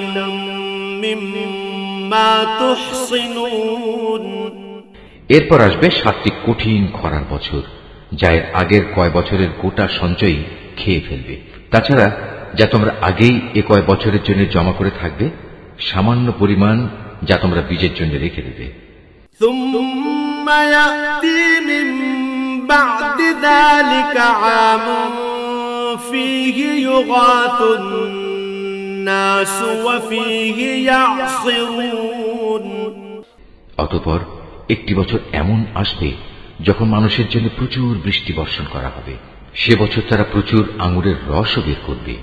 مما تحصنون। এরপর আসবে 7টি কঠিন খরার বছর, যা এর আগের কয় বছরের গোটা সঞ্চয় খেয়ে ফেলবে। তাছাড়া যা তোমরা আগেই এ কয় বছরের জন্য জমা করে থাকবে, সামান্য পরিমাণ যা তোমরা বীজের জন্য রেখে দেবে। ثم يأتي من بعد ذلك عام فيه يغاث الناس وفيه يعصرون। অতঃপর একটি বছর এমন আসবে যখন মানুষের জন্য প্রচুর বৃষ্টি বর্ষণ করা হবে সে বছর তারা প্রচুর আঙুরের রসও বের করবে।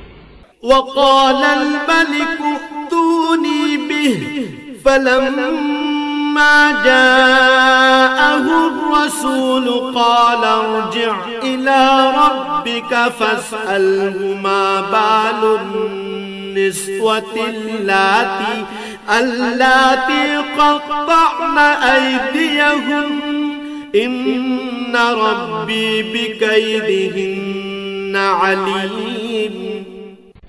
وقال الملك ائتوني به فلما جاءه الرسول قال ارجع إلى ربك فاسأله ما بال النسوة اللاتي قطعن أيديهن إن ربي بكيدهن عليم।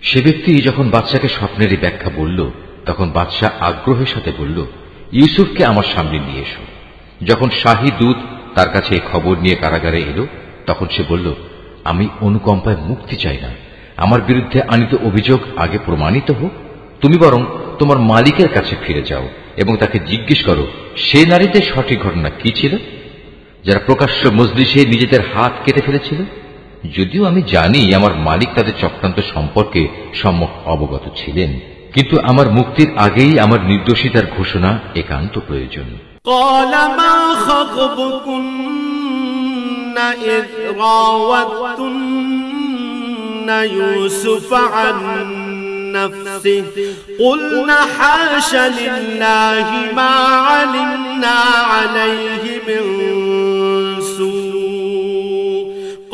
সে ব্যক্তি যখন বাদশাকে স্বপ্নেরই ব্যাখ্যা বলল, তখন বাদশাহ আগ্রহের সাথে বলল, ইউসুফকে আমার সামনে নিয়ে এসো। যখন শাহী দূত তার কাছে এই খবর নিয়ে কারাগারে এলো, তখন সে বলল, আমি অনুকম্পায় মুক্তি চাই না। আমার বিরুদ্ধে আনিত অভিযোগ আগে প্রমাণিত হোক। তুমি বরং তোমার মালিকের কাছে ফিরে যাও এবং তাকে জিজ্ঞেস করো সে নারীদের সঠিক ঘটনা কি ছিল, যারা প্রকাশ্য মজলিসে নিজেদের হাত কেটে ফেলেছিল। যদিও আমি জানি আমার মালিক তাদের চক্রান্ত সম্পর্কে সম্যক অবগত ছিলেন, কিন্তু আমার মুক্তির আগেই আমার নির্দোষিতার ঘোষণা একান্ত প্রয়োজন। قال ما خطبكن إذ راوتن يوسف عن نفسه قلنا حاش لله ما علمنا عليه من سوء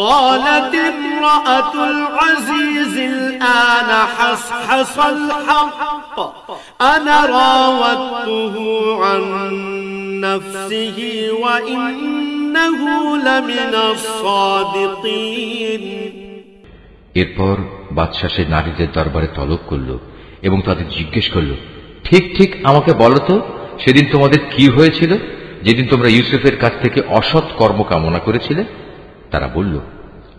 قالت امرأة العزيز الآن حصحص الحق أنا راودته عن نفسه وإنه لمن الصادقين। এরপর বাদশা সে নারীদের দরবারে তলব করল এবং তাদের জিজ্ঞেস করল, ঠিক ঠিক আমাকে বলো তো, সেদিন তোমাদের কি হয়েছিল, যেদিন তোমরা ইউসুফের কাছ থেকে অসৎ কর্ম কামনা করেছিলে? তারা বলল,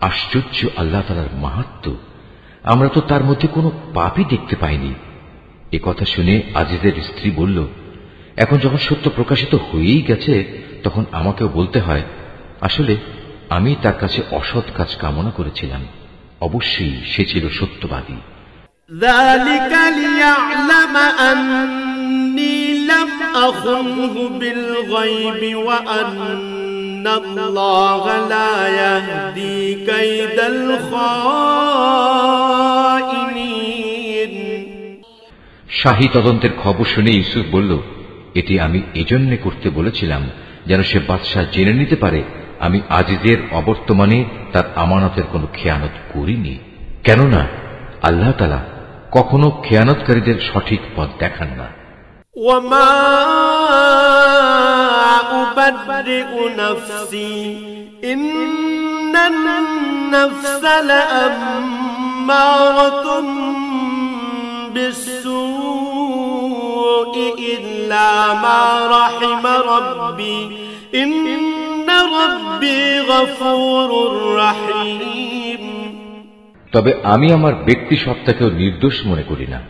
আশ্চর্য আল্লাহ তাআলার মাহাত্ম্য, আমরা তো তার মধ্যে কোনো পাপই দেখতে পাইনি। এ কথা শুনে আজিজের স্ত্রী বলল, এখন যখন সত্য প্রকাশিত হয়েই গেছে, তখন আমাকেও বলতে হয়, আসলে আমি তার কাছে অসৎ কাজ কামনা করেছিলাম। অবশ্যই সে ছিল সত্যবাদী। ذلك ليعلم أني لم أخنه بالغيب وأن الله لا يهدي كيد الخائنين। শাহী তদন্তের খবর শুনে ইউসুফ বলল, এটি আমি এজন্য করতে বলেছিলাম যেন সে বাদশা জেনে নিতে পারে আমি আজিজের অবর্তমানে তার আমানতের কোনো খেয়ানত করিনি। কেননা আল্লাহ তাআলা কখনো খেয়ানতকারীদের সঠিক পথ দেখান না। وما أبرئ نفسي إن النفس لأمارة بالسوء إلا ما رحم ربي إن ربي غفور رحيم। তবে আমি আমার ব্যক্তি সত্তাকেও নির্দোষ মনে করি না,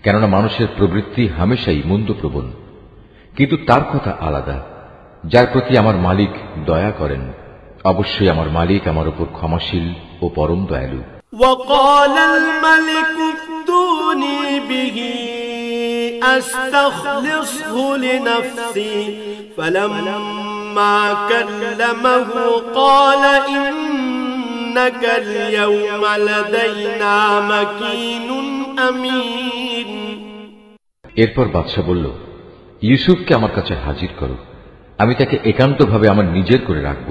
কেননা মানুষের প্রবৃত্তি হামেশাই মন্দপ্রবণ, কিন্তু তার কথা আলাদা, যার প্রতি আমার মালিক দয়া করেন। অবশ্যই আমার মালিক আমার উপর ক্ষমাশীল ও পরম দয়ালু। وقال الملك ائتوني به أستخلصه لنفسي فلما كلمه قال إنك اليوم لدينا مكين أمين। এরপর বাদশা বলল, ইউসুফকে আমার কাছে হাজির করো, আমি তাকে একান্তভাবে আমার নিজের করে রাখব।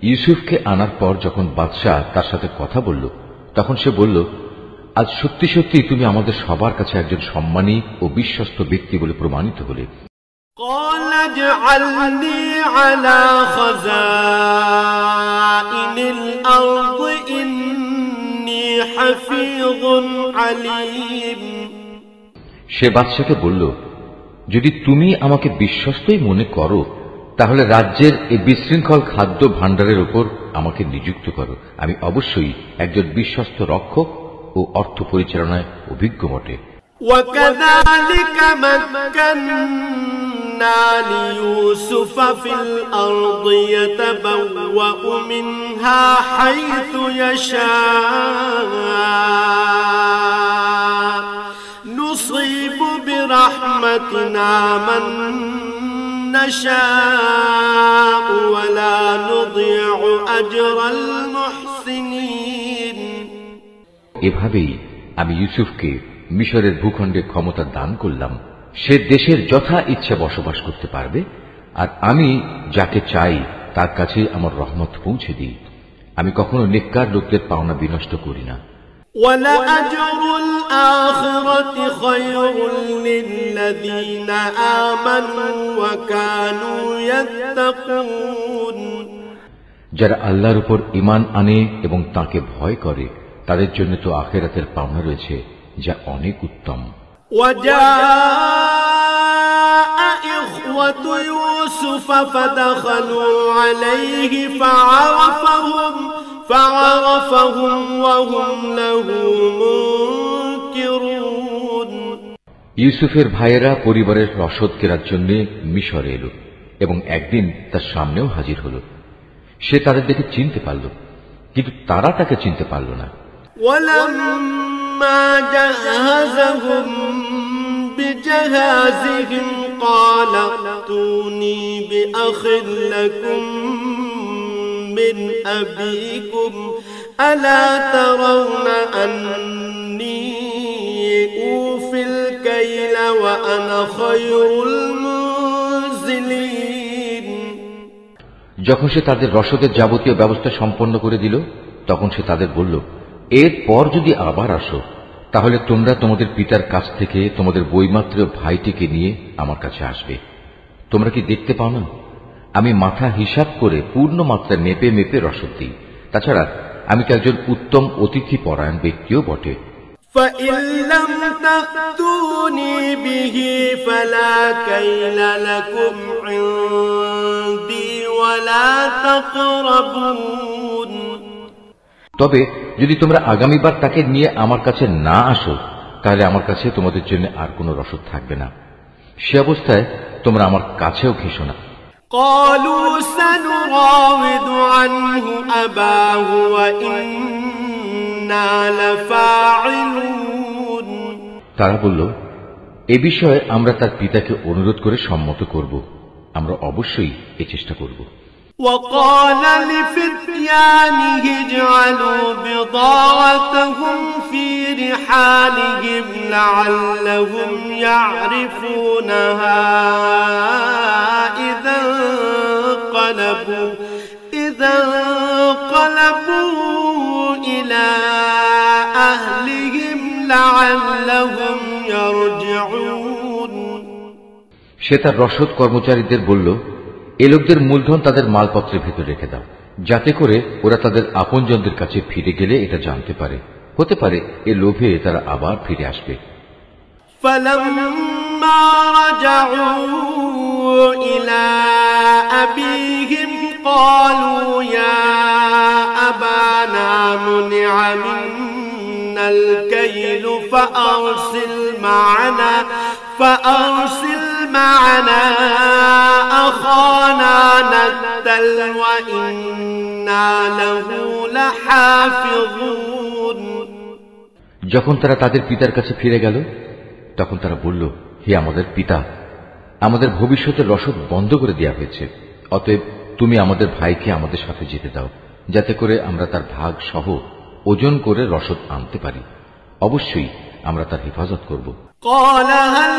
ইউসুফকে আনার পর যখন বাদশা তার সাথে কথা বলল, তখন সে বলল, আজ সত্যি সত্যি তুমি আমাদের সবার কাছে একজন সম্মানী ও বিশ্বস্ত ব্যক্তি বলে প্রমাণিত হলে। قال اجعلني على خزائن الأرض إني حفيظ عليم। সে বাদশাকে বলল, যদি তুমি আমাকে বিশ্বস্তই মনে করো, তাহলে রাজ্যের এই বিশৃঙ্খল খাদ্য ভাণ্ডারের উপর আমাকে নিযুক্ত করো। আমি অবশ্যই একজন বিশ্বস্ত রক্ষক ও অর্থ পরিচালনায় অভিজ্ঞ বটে। وكذلك مكنا ليوسف في الأرض يتبوأ منها حيث يشاء نصيب برحمتنا من نشاء ولا نضيع أجر المحسنين এভাবেই আমি ইউসুফকে মিশরের ভূখণ্ডে ক্ষমতা দান করলাম। সে দেশের যথা ইচ্ছে বসবাস করতে পারবে, আর আমি যাকে চাই তার কাছে আমার রহমত পৌঁছে দিই। আমি কখনো নেককার লোকদের পাওনা বিনষ্ট করি না। وَلَأَجْرُ الْآخِرَةِ خَيْرٌ لِّلَّذِينَ آمَنُوا وَكَانُوا يَتَّقُونَ যারা আল্লাহর উপর ঈমান আনে এবং তাকে ভয় করে, তাদের জন্য তো আখিরাতের পাওনা রয়েছে যা অনেক উত্তম। وَجَاءَ إِخْوَةُ يُوسُفَ فَدَخَلُوا عَلَيْهِ فَعَرَفَهُمْ وَهُمْ لَهُ مُنكِرُونَ ইউসুফের ভাইয়েরা পরিবারের রসদ কেনার জন্য মিশরে এলো এবং একদিন তার সামনেও হাজির হল। সে তাদের দেখে চিনতে পারল, কিন্তু তারা তাকে চিনতে পারল না। وَلَمَّا جَهَّزَهُم بِجَهَازِهِمْ قَالَ ائْتُونِي بِأَخٍ لَّكُم مِّنْ أَبِيكُمْ أَلَا تَرَوْنَ أَنِّي أُوفِي الْكَيْلَ وَأَنَا خَيْرُ الْمُنزِلِينَ যখন সে তাদের রসদের যাবতীয় ব্যবস্থা সম্পন্ন করে দিল, তখন সে তাদের বলল, এরপর যদি আবার আসো, তাহলে তোমরা তোমাদের পিতার কাছ থেকে তোমাদের বৈমাত্রেয় ভাইটিকে নিয়ে আমার কাছে আসবে। তোমরা কি দেখতে পাও না, আমি মাথা হিসাব করে পূর্ণ মাত্রা মেপে মেপে রসদ দিই। তাছাড়া আমি তো একজন উত্তম অতিথি পরায়ণ ব্যক্তিও বটে। فَإِن لَّمْ تَأْتُونِي بِهِ فَلَا كَيْلَ لَكُمْ عِندِي وَلَا تَقْرَبُونَ তবে যদি তোমরা আগামীবার তাকে নিয়ে আমার কাছে না আসো, তাহলে আমার কাছে তোমাদের জন্য আর কোনো রসদ থাকবে না। সে অবস্থায় তোমরা আমার কাছেও ঘেঁষো না। قالوا سنراود عنه أباه وإنا لفاعلون তারা বলল, এ বিষয়ে আমরা তার পিতাকে অনুরোধ করে সম্মত করব। আমরা অবশ্যই এ চেষ্টা করব। وقال لفتيانه اجعلوا بضاعتهم في رحالهم لعلهم يعرفونها إذا انقلبوا إلى أهلهم لعلهم يرجعون সে তার রসদ কর্মচারীদের বলল, এ লোকদের মূলধন তাদের মালপত্রের ভেতর রেখে দাও, যাতে করে ওরা তাদের আপনজনদের কাছে ফিরে গেলে এটা জানতে পারে। হতে পারে এ লোভে তারা আবার ফিরে আসবে। فَلَمَّا رَجَعُوا إِلَى أَبِيهِمْ قَالُوا يَا أَبَانَا مُنِعَ مِنَّا الْكَيْلُ فَأَرْسِلْ معنا أخانا نكتل وإنا له لحافظون যখন তারা তাদের পিতার কাছে ফিরে গেল, তখন তারা বলল, হে আমাদের পিতা, আমাদের ভবিষ্যতের রসদ বন্ধ করে দেওয়া হয়েছে। অতএব তুমি আমাদের ভাইকে আমাদের সাথে যেতে দাও, যাতে করে আমরা তার ভাগ সহ ওজন করে রসদ আনতে পারি। অবশ্যই আমরা তার হেফাজত করব। قال هل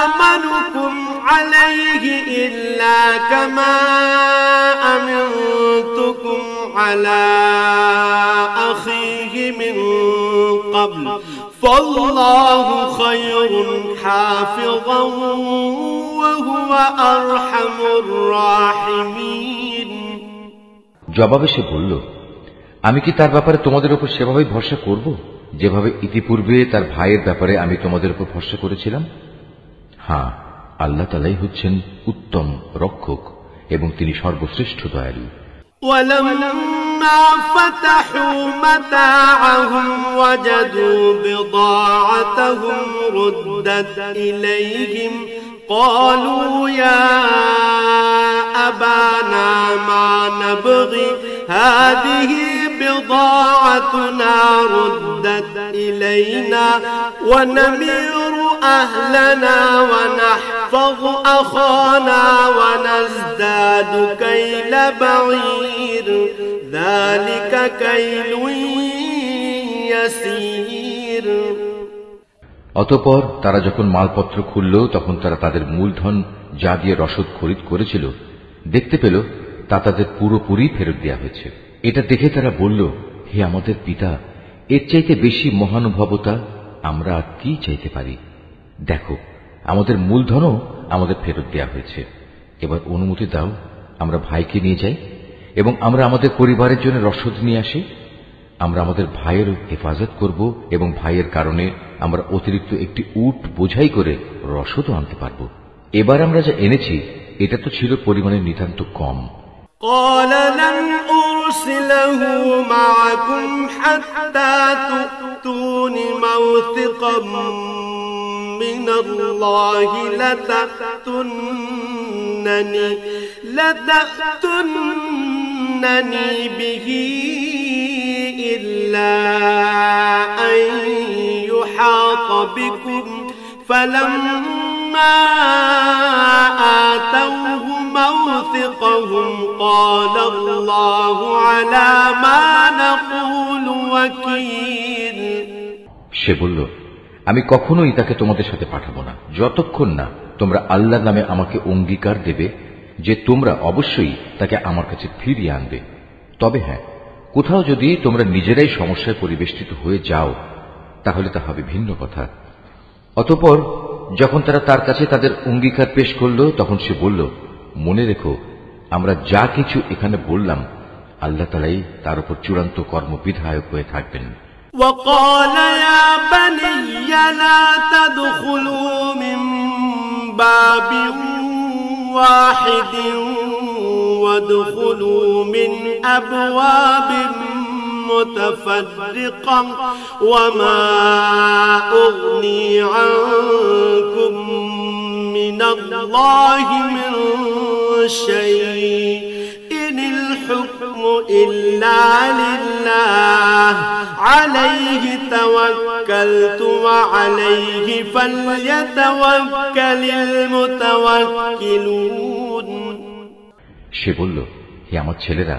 آمنكم عليه إلا كما أمنتكم على أخيه من قبل فالله خير حافظا وهو أرحم الراحمين জবাবে সে বলল, আমি কি তার ব্যাপারে তোমাদের উপর সেভাবে ভরসা করব যেভাবে ইতিপূর্বে তার ভাইয়ের ব্যাপারে আমি তোমাদের উপর ভরসা করেছিলাম? হ্যাঁ, আল্লাহ তাআলাই হচ্ছেন উত্তম রক্ষক এবং তিনি সর্বশ্রেষ্ঠ দয়ালু। ولما فتحوا متاعهم وجدوا بضاعتهم ردت إليهم قالوا يا أبانا ما نبغي هذه بضاعتنا ردت إلينا ونمير أهلنا ونحفظ أخانا ونزداد كيل بعير ذلك كيل يسير। অতঃপর তারা যখন মালপত্র খুলল তখন তারা তাদের মূলধন যা দিয়ে রসদ খরিদ করেছিল দেখতে পেল তা তাদের পুরোপুরি ফেরত দেওয়া হয়েছে। এটা দেখে তারা বলল, হে আমাদের পিতা, এর চাইতে বেশি মহানুভবতা আমরা আর কি চাইতে পারি? দেখো, আমাদের মূলধনও আমাদের ফেরত দেওয়া হয়েছে। এবার অনুমতি দাও আমরা ভাইকে নিয়ে যাই এবং আমরা আমাদের পরিবারের জন্য রসদ নিয়ে আসি। আমরা আমাদের ভাইয়ের হেফাজত করব এবং ভাইয়ের কারণে আমরা অতিরিক্ত একটি উট বোঝাই করে রসদও আনতে পারব। এবার আমরা যা এনেছি এটা তো ছিল পরিমাণে নিতান্ত কম। قال لن أرسله معكم حتى تؤتون موثقا من الله لتأتونني به إلا أن يحاط بكم فلما آتوه موثقهم قال الله على ما نقول وكيل। সে বলল, আমি কখনোই তাকে তোমাদের সাথে পাঠাবো না যতক্ষণ না তোমরা আল্লাহর নামে আমাকে অঙ্গীকার দেবে যে তোমরা অবশ্যই তাকে আমার কাছে ফিরিয়ে আনবে। তবে হ্যাঁ, কোথাও যদি তোমরা নিজেরাই সমস্যায় পরিবেষ্টিত হয়ে যাও তাহলে তা হবে ভিন্ন কথা। অতঃপর যখন তারা তার কাছে তাদের অঙ্গীকার পেশ করল তখন সে বলল, মনে রেখো আমরা যা কিছু এখানে বললাম আল্লাহ তাআলাই তার উপর চূড়ান্ত কর্মবিধায়ক হয়ে থাকবেন। وقال يا بني لا تدخلوا من باب واحد وادخلوا من أبواب متفرقة وما أغني عنكم من الله من شيء إن الحكم إلا لله عليه توكلت وعليه فليتوكل المتوكلون। সে বলল, হে আমার ছেলেরা,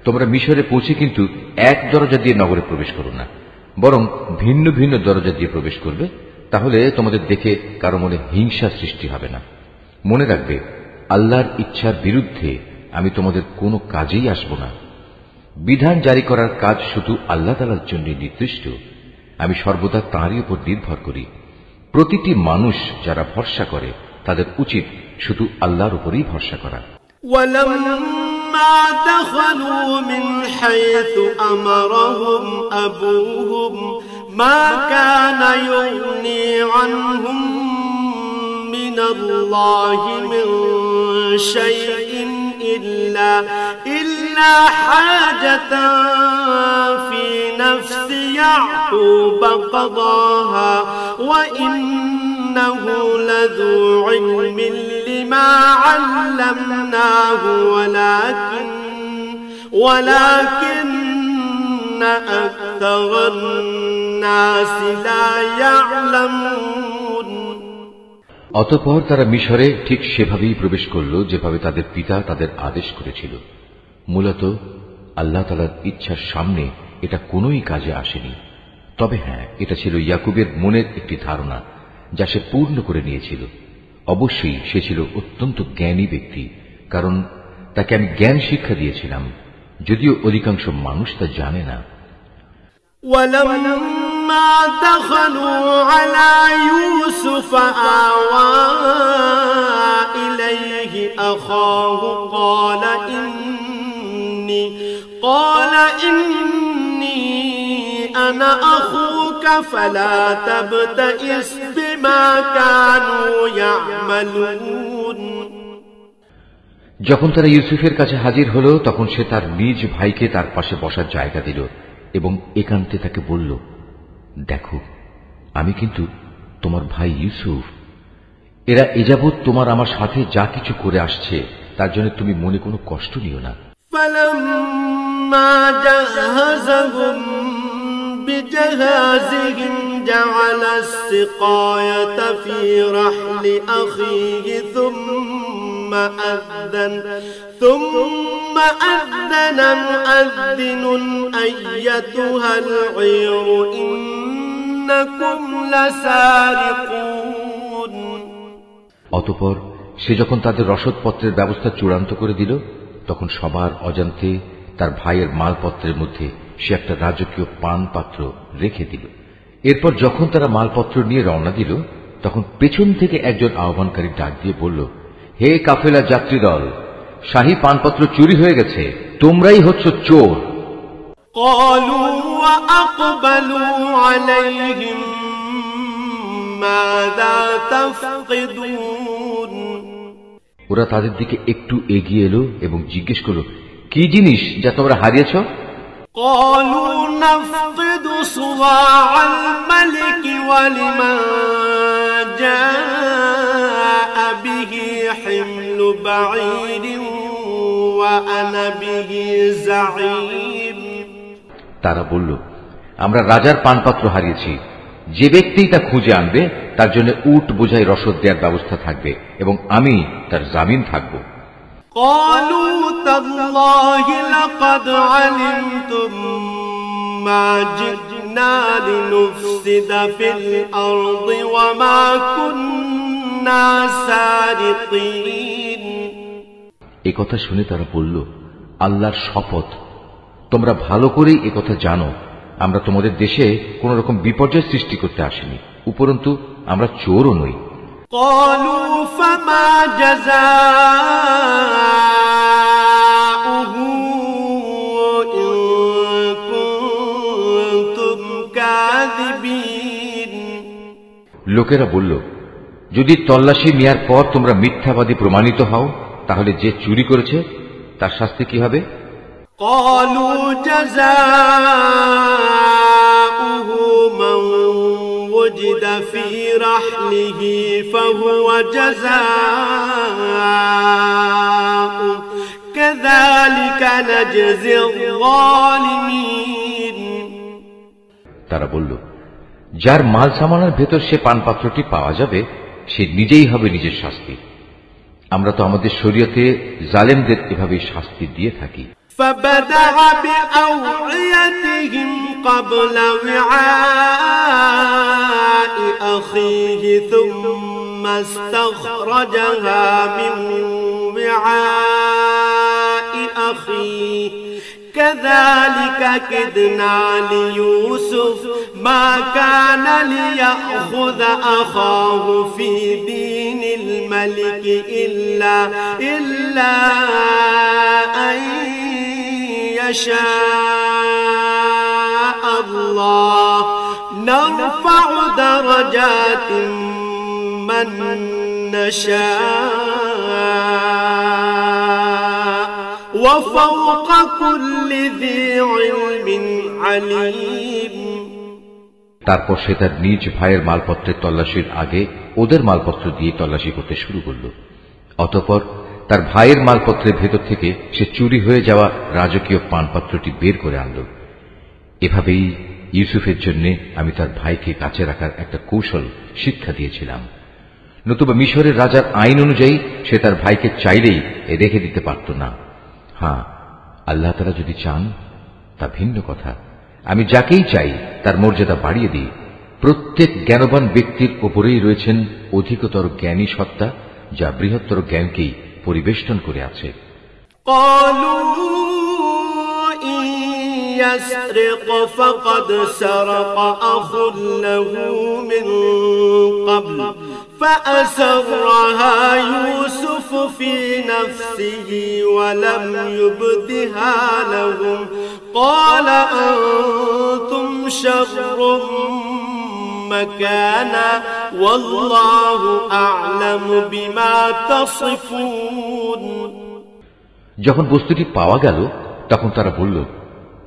তোমরা মিশরে পৌঁছে কিন্তু এক দরজা দিয়ে নগরে প্রবেশ করো না, বরং ভিন্ন ভিন্ন দরজা দিয়ে প্রবেশ করবে, তাহলে তোমাদের দেখে কারো মনে হিংসা সৃষ্টি হবে না। মনে রাখবে আল্লাহর ইচ্ছার বিরুদ্ধে আমি তোমাদের কোনো কাজেই আসব না। বিধান জারি করার কাজ শুধু আল্লাহ তাআলার জন্য নির্দিষ্ট। আমি সর্বদা তাঁরই উপর নির্ভর করি। প্রতিটি মানুষ যারা ভরসা করে তাদের উচিত শুধু আল্লাহর উপরই ভরসা করা। ولما دخلوا من حيث أمرهم أبوهم ما كان يغني عنهم من الله من شيء إلا حاجة في نفس يعقوب قضاها وإنه لذو علم لما علمناه ولكن أكثر الناس لا يعلمون। অতঃপর তারা মিশরে ঠিক সেভাবেই প্রবেশ করল যেভাবে তাদের পিতা তাদের আদেশ করেছিল। মূলত আল্লাহ তাআলার ইচ্ছার সামনে এটা কোনোই কাজে আসেনি। তবে হ্যাঁ, এটা ছিল ইয়াকুবের মনের একটি ধারণা যা সে পূর্ণ করে নিয়েছিল। অবশ্যই সে ছিল অত্যন্ত জ্ঞানী ব্যক্তি, কারণ তাকে আমি জ্ঞান শিক্ষা দিয়েছিলাম, যদিও অধিকাংশ মানুষ তা জানে না। ولما دخلوا على يوسف آوى إليه أخاه قال إني أنا أخوك فلا تبتئس بما كانوا يعملون। যখন তারা ইউসুফের কাছে হাজির হল তখন সে তার নিজ ভাইকে তার পাশে বসার জায়গা দিল এবং একান্তে তাকে বলল, দেখো আমি কিন্তু তোমার ভাই ইউসুফ। এরা এযাবৎ তোমার আমার সাথে যা কিছু করে আসছে তার জন্য তুমি মনে কোনো কষ্ট নিও না। فلما جهزهم بجهازهم جعل السقاية في رحل أخيه ثم أذن مؤذن أيتها العير إنكم لسارقون। অতঃপর সে যখন তাদের রসদপত্রের ব্যবস্থা চূড়ান্ত করে দিল, তখন সবার অজান্তে তার ভাইয়ের মালপত্রের মধ্যে সে একটা রাজকীয় পান পাত্র রেখে দিল। এরপর যখন তারা মালপত্র নিয়ে রওনা দিল, তখন পেছন থেকে একজন আহ্বানকারী ডাক দিয়ে বলল, হে কাফেলা যাত্রী দল, শাহী পানপত্র চুরি হয়ে গেছে, তোমরাই হচ্ছ চোর। قالوا وأقبلوا عليهم ماذا تفقدون। ওরা তাদের দিকে একটু এগিয়ে এলো এবং জিজ্ঞেস করল, কি জিনিস যা তোমরা হারিয়েছ? قالوا نفقد صواع الملك ولمن جاء به حمل بعير وأنا به زعيم। তারা বলল, আমরা রাজার পানপাত্র হারিয়েছি, যে ব্যক্তি তা খুঁজে আনবে তার জন্য উট বোঝাই রসদ দেওয়ার ব্যবস্থা থাকবে এবং আমি তার জামিন থাকব। قالوا تالله لقد علمتم ما جئنا لنفسد في الأرض وما كنا سارقين। এ কথা শুনে তারা বলল, আল্লাহর শপথ, তোমরা ভালো করেই এ কথা জানো, আমরা তোমাদের দেশে কোন রকম বিপর্যয় সৃষ্টি করতে আসিনি, উপরন্তু আমরা চোরও নই। قالوا فما جزاؤه إن كنتم كاذبين। লোকেরা বলল, যদি তল্লাশি নেয়ার পর তোমরা মিথ্যাবাদী প্রমাণিত হও, তাহলে যে চুরি করেছে তার শাস্তি কি হবে? قالوا جزاؤه من وجد في رحله فهو جزاؤه كذلك نجزي الظالمين। তারা বলল, যার মাল সামানের ভেতর সে পানপাত্রটি পাওয়া যাবে সে নিজেই হবে নিজের শাস্তি, আমরা তো আমাদের শরীয়তে জালেমদের এভাবে শাস্তি দিয়ে থাকি। فبدأ بأوعيتهم قبل وعاء أخيه ثم استخرجها من وعاء أخيه كذلك كدنا ليوسف ما كان ليأخذ أخاه في دين الملك إلا أن يشاء الله نرفع درجات من نشاء وفوق كل ذي علم عليم। তারপর সে তার নিজ ভাইয়ের মালপত্রের তল্লাশির আগে ওদের মালপত্র দিয়ে তল্লাশি করতে শুরু করল। অতঃপর তার ভাইয়ের মালপত্রের ভেতর থেকে সে চুরি হয়ে যাওয়া রাজকীয় পানপাত্রটি বের করে আনল। এভাবেই ইউসুফের জন্য আমি তার ভাইকে কাছে রাখার একটা কৌশল শিক্ষা দিয়েছিলাম, নতুবা মিশরের রাজার আইন অনুযায়ী সে তার ভাইকে চাইলেই রেখে দিতে পারত না। হ্যাঁ, আল্লাহ তাআলা যদি চান তা ভিন্ন কথা, আমি যাকেই চাই তার মর্যাদা বাড়িয়ে দিই। প্রত্যেক জ্ঞানবান ব্যক্তির উপরেই রয়েছেন অধিকতর জ্ঞানী সত্তা, যা বৃহত্তর জ্ঞানকেই পরিবেষ্টন করে আছে। يسرق فقد سرق أخ له من قبل فأسرها يوسف في نفسه ولم يبدها لهم قال أنتم شر مكانا والله أعلم بما تصفون। যখন বস্তুটি পাওয়া গেল তখন তারা বলল,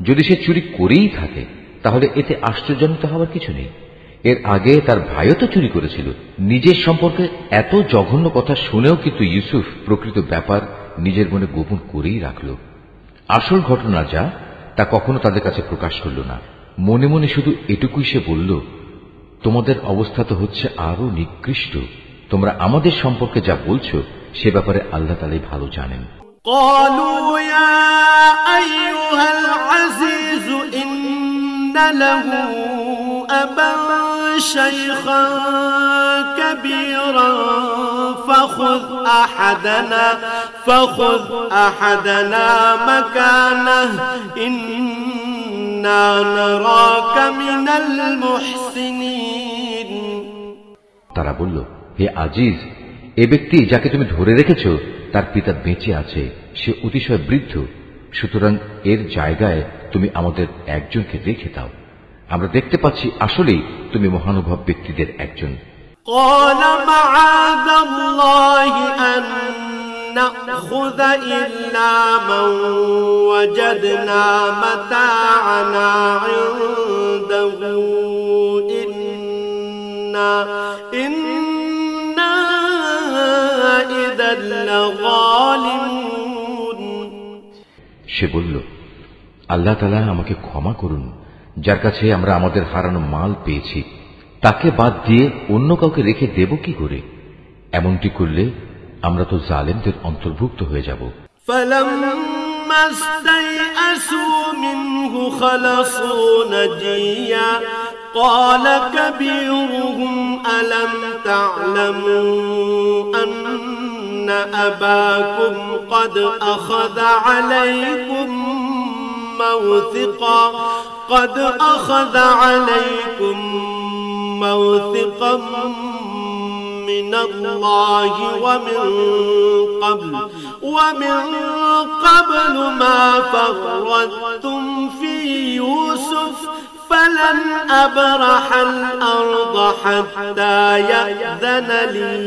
যদি সে চুরি করেই থাকে তাহলে এতে আশ্চর্যজনক হওয়ার কিছু নেই। এর আগে তার ভাইও তো চুরি করেছিল। নিজের সম্পর্কে এত জঘন্য কথা শুনেও কিন্তু ইউসুফ প্রকৃত ব্যাপার নিজের মনে গোপন করেই রাখল। আসল ঘটনা যা তা কখনো তাদের কাছে প্রকাশ করল না। মনে মনে শুধু এটুকুই সে বলল, তোমাদের অবস্থা তো হচ্ছে আরো নিকৃষ্ট। তোমরা আমাদের সম্পর্কে যা বলছো সে ব্যাপারে আল্লাহ তাআলাই ভালো জানেন। قالوا يا أيها العزيز إن له أبا شيخا كبيرا فخذ أحدنا مكانه إنا نراك من المحسنين। তারা বলল, হে আজিজ, এ ব্যক্তি যাকে তুমি ধরে রেখেছ তার পিতা বেঁচে আছে, সে অতিশয় বৃদ্ধ, সুতরাং এর জায়গায় তুমি আমাদের একজনকে রেখে দাও। আমরা দেখতে পাচ্ছি আসলেই তুমি মহানুভব ব্যক্তিদের একজন। قال معاذ الله أن نأخذ إلا من وجدنا متاعنا عنده إنا إذا لظالمون। সে বলল, আল্লাহ তাআলা আমাকে ক্ষমা করুন, যার কাছে আমরা আমাদের হারানো মাল পেয়েছি তাকে বাদ দিয়ে অন্য কাউকে রেখে দেব কি করে? এমনটি করলে আমরা তো জালেমদের অন্তর্ভুক্ত হয়ে যাব। فلما استيئسوا منه خلصوا نجيا قال كبيرهم ألم تعلموا أن أباكم قد أخذ عليكم موثقا من الله ومن قبل ما فرطتم في يوسف فلن أبرح الأرض حتى يأذن لي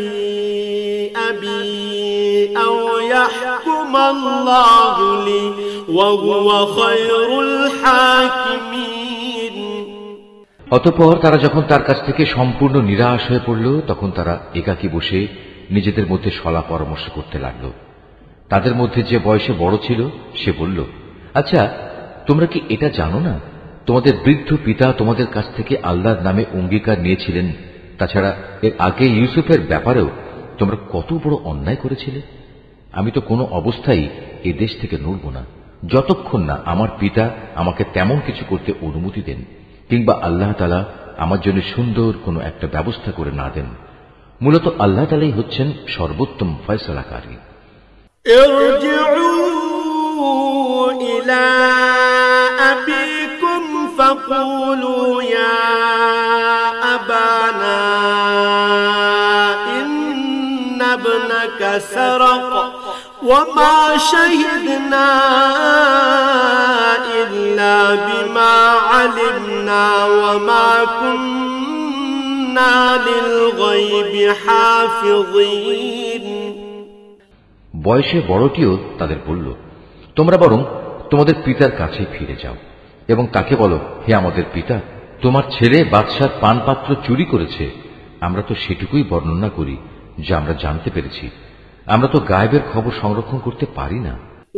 أبي أو يحكم الله لي وهو خير الحاكمين। অতঃপর তারা যখন তার কাছ থেকে সম্পূর্ণ নিরাশ হয়ে পড়ল তখন তারা একাকী বসে নিজেদের মধ্যে সলা পরামর্শ করতে লাগল। তাদের মধ্যে যে বয়সে বড় ছিল সে বলল, আচ্ছা, তোমরা কি এটা জানো না তোমাদের বৃদ্ধ পিতা তোমাদের কাছ থেকে আল্লাহর নামে অঙ্গীকার নিয়েছিলেন? তাছাড়া এর আগে ইউসুফের ব্যাপারেও তোমরা কত বড় অন্যায় করেছিলে। আমি তো কোনো অবস্থায় এ দেশ থেকে নড়ব না যতক্ষণ না আমার পিতা আমাকে তেমন কিছু করতে অনুমতি দেন, কিংবা আল্লাহ তাআলা আমার জন্য সুন্দর কোনো একটা ব্যবস্থা করে না দেন। মূলত আল্লাহ তাআলাই হচ্ছেন সর্বোত্তম ফয়সালাকারী। ارجعوا إلى أبيكم فقولوا يا أبانا إن ابنك سرق وما شهدنا إلا بما علمنا وما كنا للغيب حافظين। বয়সে বড়টিও তাদের বলল, তোমরা বরং তোমাদের পিতার কাছে ফিরে যাও এবং তাকে বলো, হে আমাদের পিতা, তোমার ছেলে বাদশার পানপাত্র চুরি করেছে। আমরা তো সেটুকুই বর্ণনা করি যা আমরা জানতে পেরেছি। আমরা তো গায়েবের খবর সংরক্ষণ করতে পারি না।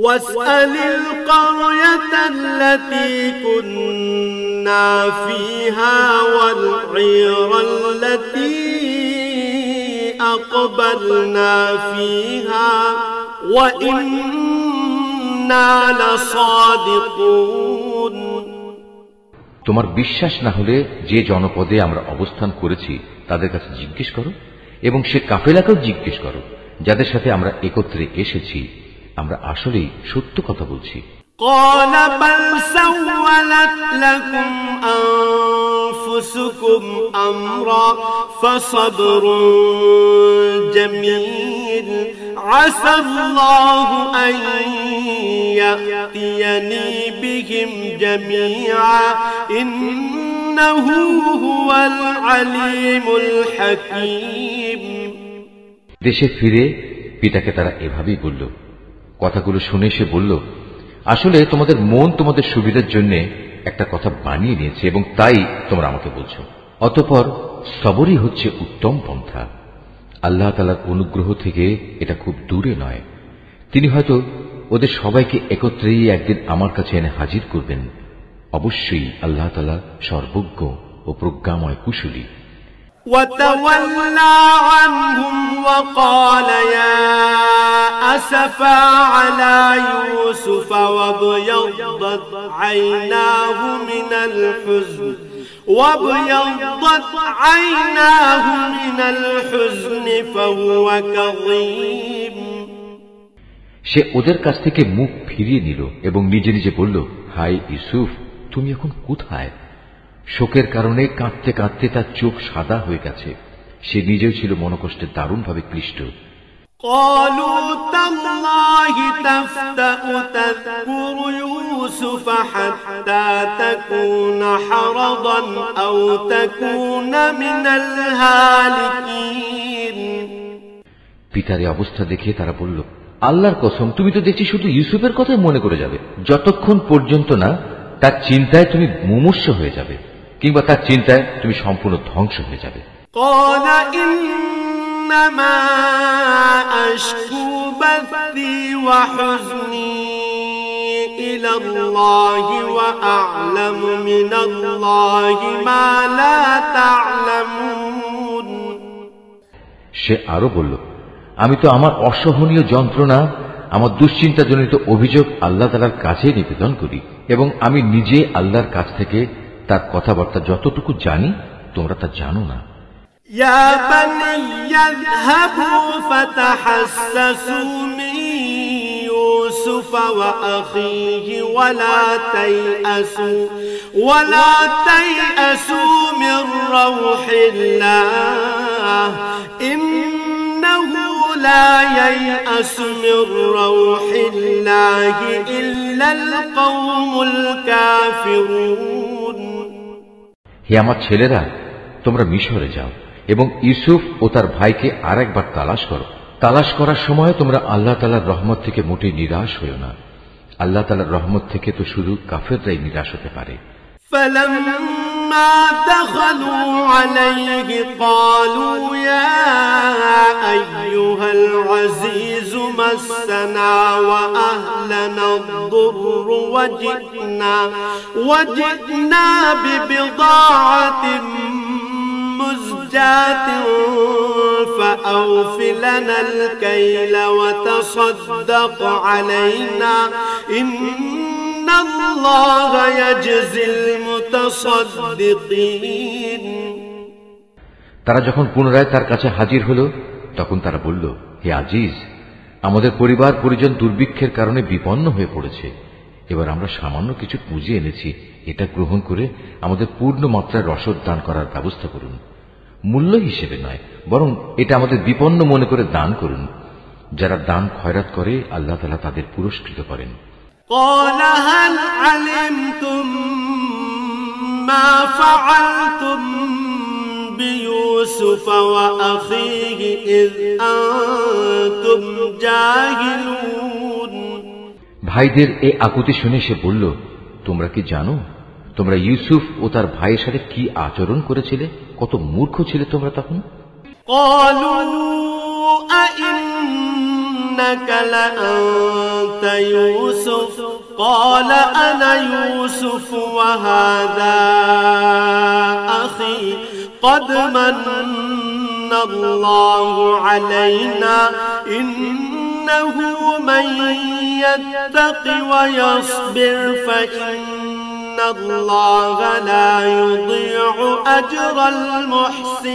واسأل القرية التي كنا فيها والعير التي أقبلنا فيها وإنا لصادقون। তোমার বিশ্বাস না হলে যে জনপদে আমরা অবস্থান করেছি তাদের কাছে জিজ্ঞেস করো এবং সে কাফেলাকেও জিজ্ঞেস করো যাদের সাথে আমরা একত্রে এসেছি। আমরা আসলেই সত্য কথা বলছি। قال بل سولت لكم أنفسكم أمرا فصبر جميل عسى الله أن يأتيني بهم جميعا إنه هو العليم الحكيم। দেশে ফিরে পিতাকে তারা এভাবেই বলল। কথাগুলো শুনে সে বলল, আসলে তোমাদের মন তোমাদের সুবিধার জন্য একটা কথা বানিয়ে নিয়েছে এবং তাই তোমরা আমাকে বলছো। অতঃপর সবরই হচ্ছে উত্তম পন্থা। আল্লাহ তাআলার অনুগ্রহ থেকে এটা খুব দূরে নয়। তিনি হয়তো ওদের সবাইকে একত্রেই একদিন আমার কাছে এনে হাজির করবেন। অবশ্যই আল্লাহ তাআলা সর্বজ্ঞ ও প্রজ্ঞাময় কুশলী। وتولى عنهم وقال يا أسفا على يوسف وابيضت عيناه من الحزن فهو كظيم। সে ওদের কাছ থেকে মুখ ফিরিয়ে নিল এবং নিজে নিজে বলল, হাই ইউসুফ, তুমি এখন কোথায়? শোকের কারণে কাঁদতে কাঁদতে তার চোখ সাদা হয়ে গেছে। সে নিজেও ছিল মনোকষ্টে দারুণভাবে ক্লিষ্ট। قالوا تالله تفتأ تذكر يوسف حتى تكون حرضا أو تكون من الهالكين। পিতার এই অবস্থা দেখে তারা বলল, আল্লাহর কসম, তুমি তো দেখছি শুধু ইউসুফের কথাই মনে করে যাবে, যতক্ষণ পর্যন্ত না তার চিন্তায় তুমি মুমূর্ষ হয়ে যাবে, কিংবা তার চিন্তায় তুমি সম্পূর্ণ ধ্বংস হয়ে যাবে। قال إنما أشكو بثي وحزني إلى الله وأعلم من الله ما لا تعلمون। সে আরো বলল, আমি তো আমার অসহনীয় যন্ত্রণা, আমার দুশ্চিন্তাজনিত অভিযোগ আল্লাহ তাআলার কাছে নিবেদন করি, এবং আমি নিজে আল্লাহর কাছ থেকে তার কথাবার্তা যতটুকু জানি তোমরা তা জানো না। يا بني اذهبوا فتحسسوا من يوسف وأخيه ولا تيأسوا من روح الله إنه لا ييأس من روح الله إلا القوم الكافرون। হে আমার ছেলেরা, তোমরা মিশরে যাও এবং ইউসুফ ও তার ভাইকে আরেকবার তালাশ করো। তালাশ করার সময় তোমরা আল্লাহ তাআলার রহমত থেকে মোটেই নিরাশ হইও না। আল্লাহ তাআলার রহমত থেকে তো শুধু কাফেররাই নিরাশ হতে পারে। فلما دخلوا عليه قالوا يا أيها العزيز مسنا وأهلنا الضر وجئنا ببضاعة مزجاة فأوف لنا الكيل وتصدق علينا إن الله يجزي المتصدقين। তারা যখন পুনরায় তার কাছে হাজির হল তখন তারা বলল, হে আজিজ, আমাদের পরিবার পরিজন দুর্ভিক্ষের কারণে বিপন্ন হয়ে পড়েছে। এবার আমরা সামান্য কিছু পুঁজি এনেছি, এটা গ্রহণ করে আমাদের পূর্ণ মাত্রায় রসদ দান করার ব্যবস্থা করুন। মূল্য হিসেবে নয়, বরং এটা আমাদের বিপন্ন মনে করে দান করুন। যারা দান খয়রাত করে আল্লাহ তাআলা তাদের পুরস্কৃত করেন। قال هل علمتم ما فعلتم بيوسف وأخيه إذ أنتم جاهلون। ভাইদের এই আকুতি শুনে সে বলল, তোমরা কি জানো তোমরা ইউসুফ ও তার ভাইয়ের সাথে কি আচরণ করেছিলে? কত মূর্খ ছিলে তোমরা তখন। قالوا أئنك لأنت يوسف قال أنا يوسف وهذا أخي قد من الله علينا إنه من يتق ويصبر فإن الله لا يضيع أجر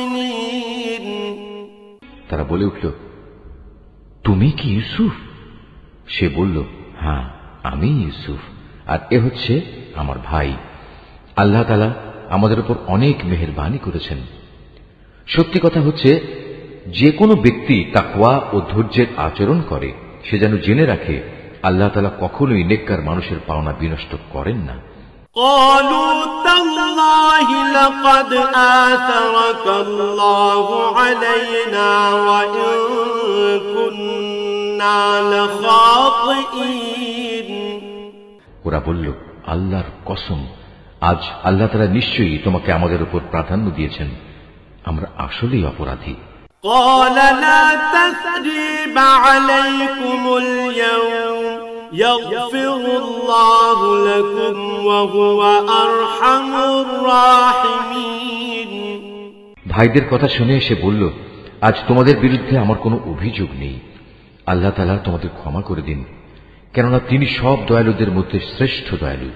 المحسنين। তারা বলে উঠল, তুমি কি ইউসুফ? সে বলল, হ্যাঁ, আমি ইউসুফ, আর এ হচ্ছে আমার ভাই। আল্লাহ তাআলা আমাদের উপর অনেক মেহেরবানি করেছেন। সত্যি কথা হচ্ছে, যে কোনো ব্যক্তি তাকওয়া ও ধৈর্যের আচরণ করে সে যেন জেনে রাখে আল্লাহ তাআলা কখনোই নেককার মানুষের পাওনা বিনষ্ট করেন না। قالوا تالله لقد آثرك الله علينا وإن كنا لخاطئين। ওরা বলল, আল্লাহর কসম, আজ আল্লাহ তাআলা নিশ্চয়ই তোমাকে আমাদের উপর প্রাধান্য দিয়েছেন, আমরা আসলেই অপরাধী। قال لا تثريب عليكم اليوم يغفر الله لكم وهو أرحم الراحمين। ভাইদের কথা শুনে সে বলল, আজ তোমাদের বিরুদ্ধে আমার কোনো অভিযোগ নেই। আল্লাহ তাআলা তোমাদের ক্ষমা করে দিন, কেননা তিনি সব দয়ালুদের মধ্যে শ্রেষ্ঠ দয়ালু।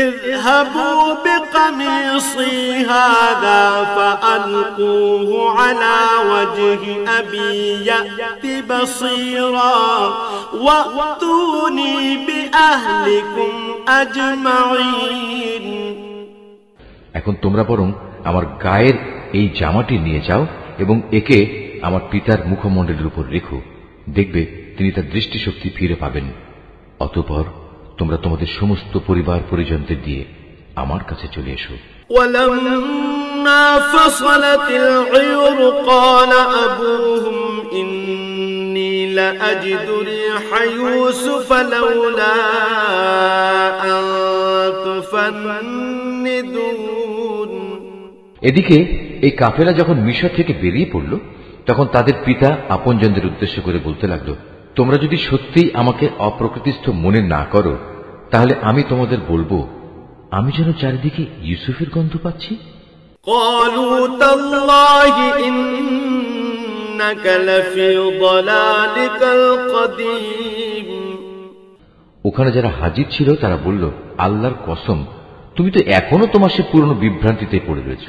اذهبوا بقميصي هذا فألقوه على وجه أبي يأت بصيرا وأتوني بأهلكم أجمعين। এখন তোমরা বরং আমার গায়ের এই জামাটি নিয়ে যাও এবং একে আমার পিতার মুখমণ্ডলের উপর রেখো, দেখবে তিনি তার দৃষ্টিশক্তি ফিরে পাবেন। অতঃপর তোমরা তোমাদের সমস্ত পরিবার পরিজনদের দিয়ে আমার কাছে চলে এসো। ولما فصلت العير قال أبوهم إني لأجد ريح يوسف لولا أن تفندون। এদিকে এই কাফেলা যখন মিশর থেকে বেরিয়ে পড়ল, তখন তাদের পিতা আপনজনদের উদ্দেশ্য করে বলতে লাগলো, তোমরা যদি সত্যিই আমাকে অপ্রকৃতিস্থ মনে না করো, তাহলে আমি তোমাদের বলবো, আমি যেন চারিদিকে ইউসুফের গন্ধ পাচ্ছি। قالوا تالله إنك لفي ضلالك القديم। ওখানে যারা হাজির ছিল তারা বলল, আল্লাহর কসম, তুমি তো এখনো তোমার সে পুরনো বিভ্রান্তিতে পড়ে রয়েছ।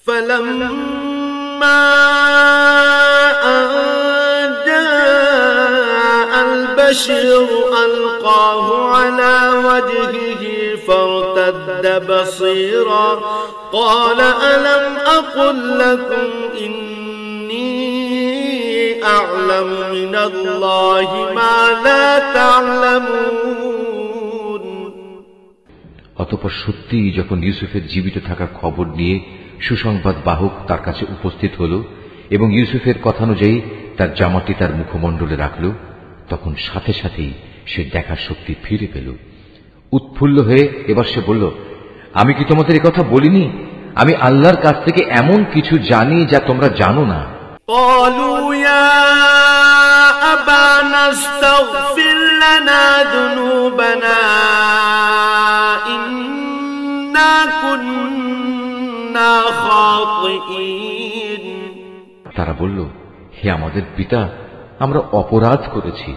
فلما البشير ألقاه على وجهه فارتد بصيرا قال ألم أقل لكم إني أعلم من الله ما لا تعلمون। অতঃপর সত্যিই যখন ইউসুফের জীবিত থাকার খবর নিয়ে সুসংবাদ বাহক তার কাছে উপস্থিত হল এবং ইউসুফের কথানুযায়ী তার জামাটি তার মুখমণ্ডলে রাখল, তখন সাথে সাথেই সে দেখার শক্তি ফিরে পেল। উৎফুল্ল হয়ে এবার সে বলল, আমি কি তোমাদের কথা বলিনি? আমি আল্লাহর কাছ থেকে এমন কিছু জানি যা তোমরা জানো না। قالوا يا أبانا استغفر لنا ذنوبنا إنا كنا خاطئين। তারা বলল, হে আমাদের পিতা, আমরা অপরাধ করেছি,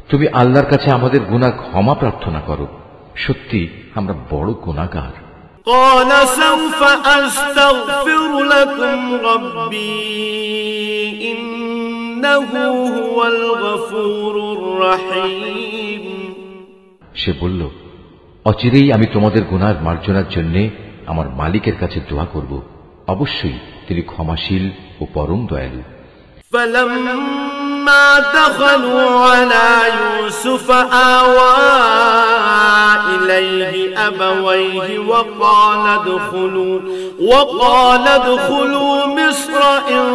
তুমি আল্লাহর কাছে আমাদের গুনাহ ক্ষমা প্রার্থনা করো, সত্যি আমরা বড় গুনাহগার। قال سوف أستغفر لكم ربي إنه هو الغفور الرحيم। সে বলল, অচিরেই আমি তোমাদের গুনাহ মার্জনার জন্য আমার মালিকের কাছে দোয়া করব, অবশ্যই তিনি ক্ষমাশীল ও পরম দয়ালু। فلما دخلوا على يوسف آوى إليه أبويه وقال ادخلوا مصر إن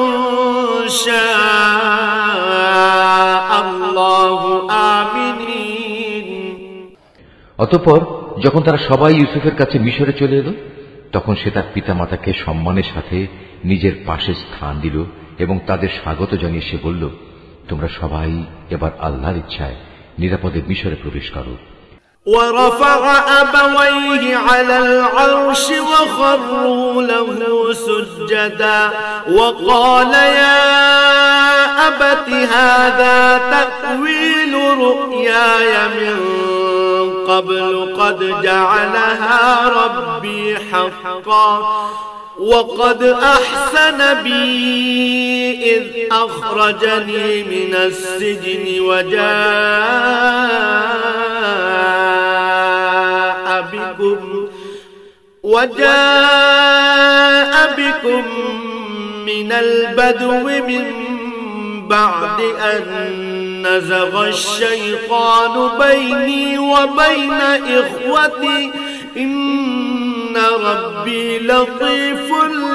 شاء الله آمنين। অতঃপর যখন তারা সবাই ইউসুফের কাছে মিশরে চলে এলো, তখন সে তার পিতামাতাকে সম্মানের সাথে নিজের পাশে স্থান দিল এবং তাদের স্বাগত জানিয়ে সে বলল, তোমরা সবাই এবার আল্লাহর ইচ্ছায় নিরাপদে মিশরে প্রবেশ করো। ورفع أبويه على العرش وخروا له سجدا وقال يا أبت هذا تأويل رؤياي من قبل قد جعلها ربي حقا وقد أحسن بي إذ أخرجني من السجن وجاء بكم من البدو من بعد أن نزغ الشيطان بيني وبين إخوتي إن ربي لطيف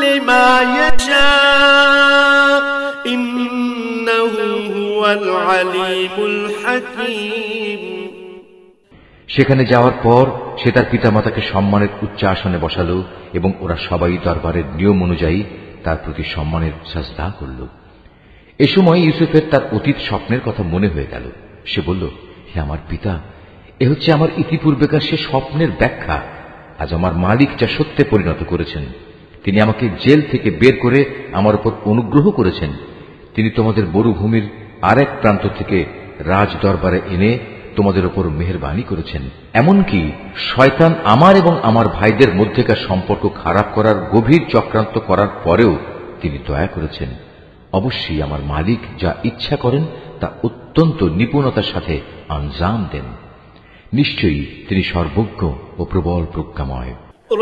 لما يشاء إنه هو العليم الحكيم। সেখানে যাওয়ার পর সে তার পিতামাতাকে সম্মানের উচ্চ আসনে বসালো এবং ওরা সবাই দরবারের নিয়ম অনুযায়ী তার প্রতি সম্মানের সাজদা করল। এ সময় ইউসুফের তার অতীত স্বপ্নের কথা মনে হয়ে গেল। সে বলল, হে আমার পিতা, এ হচ্ছে আমার ইতিপূর্বেকার সে স্বপ্নের ব্যাখ্যা। আজ আমার মালিক যা সত্যে পরিণত করেছেন, তিনি আমাকে জেল থেকে বের করে আমার উপর অনুগ্রহ করেছেন। তিনি তোমাদের মরুভূমির আরেক প্রান্ত থেকে রাজ দরবারে এনে তোমাদের উপর মেহেরবানি করেছেন। এমনকি শয়তান আমার এবং আমার ভাইদের মধ্যেকার সম্পর্ক খারাপ করার গভীর চক্রান্ত করার পরেও তিনি দয়া করেছেন। অবশ্যই আমার মালিক যা ইচ্ছা করেন তা অত্যন্ত নিপুণতার সাথে আঞ্জাম দেন। নিশ্চয়ই তিনি সর্বজ্ঞ ও প্রবল প্রজ্ঞাময়।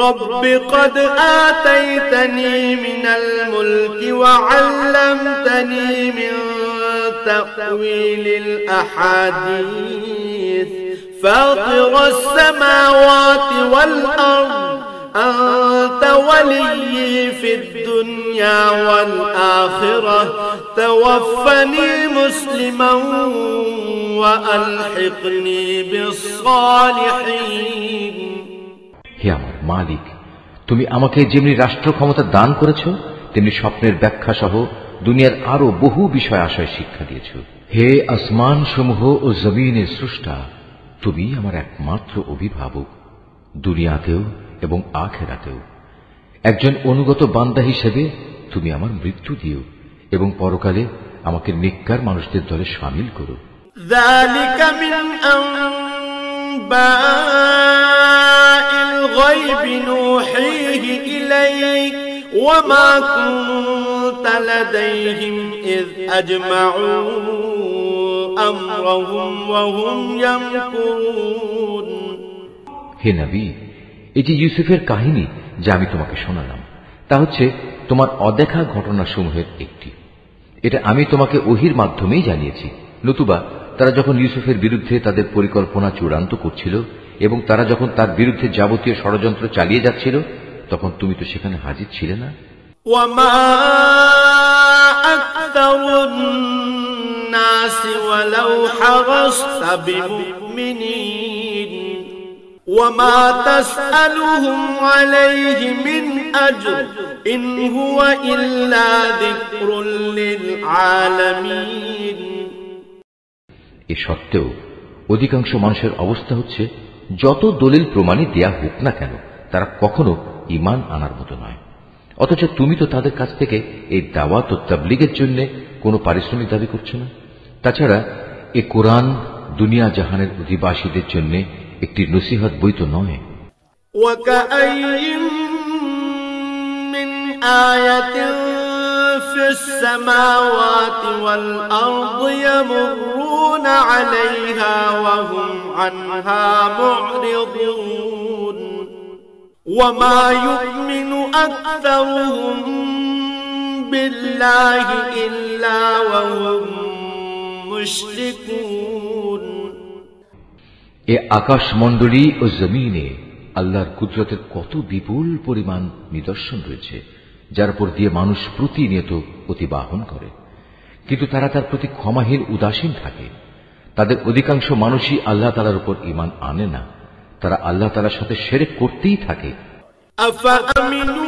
رب قد آتيتني من الملك وعلمتني من تأويل الأحاديث فاطر السماوات والأرض أنت ولي في الدنيا والآخرة توفني مسلما وألحقني بالصالحين। হে আমার মালিক, তুমি আমাকে যেমনি রাষ্ট্র ক্ষমতা দান করেছ তেমনি স্বপ্নের ব্যাখ্যা সহ দুনিয়ার আরো বহু বিষয় আশয় শিক্ষা দিয়েছ। হে আসমান সমূহ ও জমিনের স্রষ্টা, তুমি আমার একমাত্র অভিভাবক, দুনিয়াতেও এবং আখিরাতেও। একজন অনুগত বান্দা হিসেবে তুমি আমার মৃত্যু দিও এবং পরকালে আমাকে নেককার মানুষদের দলে শামিল করো। ذلك من أنباء الغيب نوحيه إليك وما كنت لديهم إذ أجمعوا أمرهم وهم يمكرون। হে নবী, এটি ইউসুফের কাহিনী যা আমি তোমাকে শোনালাম, তা হচ্ছে তোমার অদেখা ঘটনাসমূহের একটি। এটা আমি তোমাকে ওহির মাধ্যমেই জানিয়েছি। নতুবা তারা যখন ইউসুফের বিরুদ্ধে তাদের পরিকল্পনা চূড়ান্ত করছিল এবং তারা যখন তার বিরুদ্ধে যাবতীয় ষড়যন্ত্র চালিয়ে যাচ্ছিল, তখন তুমি তো সেখানে হাজির ছিলে না। ওয়ামা আকতারুন নাস ওয়ালাউ হারাসতা বিমুমিনিন ওয়ামা তাসআলুহুম আলাইহি মিন আজর ইন হুয়া ইল্লা যিকরুল লিল আলামিন। এ সত্ত্বেও অধিকাংশ মানুষের অবস্থা হচ্ছে, যত দলিল প্রমাণই দেয়া হোক না কেন তারা কখনো ঈমান আনার মতো নয়। অথচ তুমি তো তাদের কাছ থেকে এই দাওয়াত ও তাবলীগের জন্য কোনো পারিশ্রমিক দাবি করছো না। তাছাড়া এ কোরআন দুনিয়া জাহানের অধিবাসীদের জন্য একটি নসিহত বই তো নয়। ওয়াকাআইয়িন মিন আয়াতিন ফিস সামাওয়াতি ওয়াল আরদি ইয়ামুরুনা আলাইহা ওয়া হুম আনহা মু'রিদুন ওয়ামা ইউমিনু আকতারুহুম বিল্লাহি ইল্লা ওয়া হুম মুশরিকুন। এ আকাশমণ্ডলী ও জমিনে আল্লাহর কুদরতের কত বিপুল পরিমাণ নিদর্শন রয়েছে, যার উপর দিয়ে মানুষ প্রতিনিয়ত অতিবাহন করে, কিন্তু তারা তার প্রতি ক্ষমাহীন উদাসীন থাকে। তাদের অধিকাংশ মানুষই আল্লাহ তাআলার উপর ঈমান আনে না, তারা আল্লাহ তাআলার সাথে শিরক করতেই থাকে। আফাআমিনু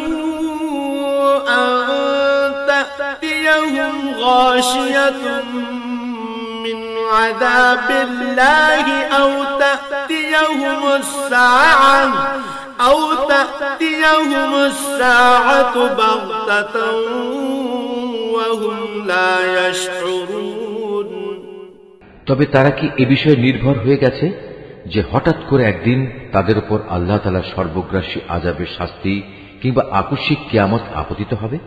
আন তা'তিয়াহুম গাশিয়াতুন মিন আযাবিল্লাহি আও তা'তিয়াহুমুস সাআতু বাগতাতান ওয়া হুম লা ইয়াশউরুন। তবে তারা কি এ বিষয়ে নির্ভর হয়ে গেছে যে হঠাৎ করে একদিন তাদের উপর আল্লাহ তাআলার সর্বগ্রাসী আযাবের শাস্তি কিংবা আকস্মিক কিয়ামত আপতিত হবে,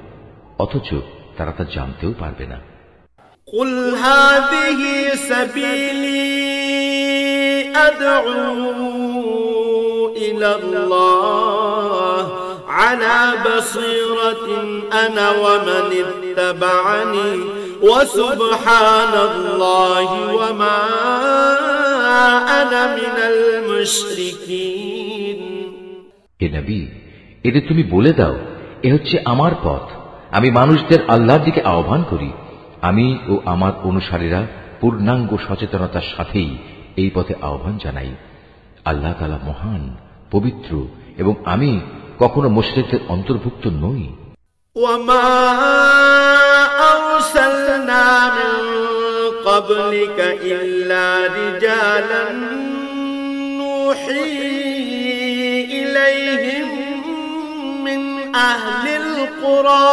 অথচ তারা তা জানতেও পারবে না। কুল হাযিহি সাবিলি আদউ ইলাল্লাহ আলা বাসীরাতিন আনা ওয়া মান ইত্তাবা'আনি ওয়া সুবহানাল্লাহি ওয়া মা আনা মিনাল মুশরিকিন। হে নবী, এদের তুমি বলে দাও, এ হচ্ছে আমার পথ, আমি মানুষদের আল্লাহর দিকে আহ্বান করি। আমি ও আমার অনুসারীরা পূর্ণাঙ্গ সচেতনতার সাথেই এই পথে আহ্বান জানাই। আল্লাহ তাআলা মহান, পবিত্র এবং আমি কখনো মুশরিকদের অন্তর্ভুক্ত নই। ওয়ামা আরসালনা মিন ক্বাবলিকা ইল্লা রিজালান নুহি ইলাইহিম মিন أهل القرى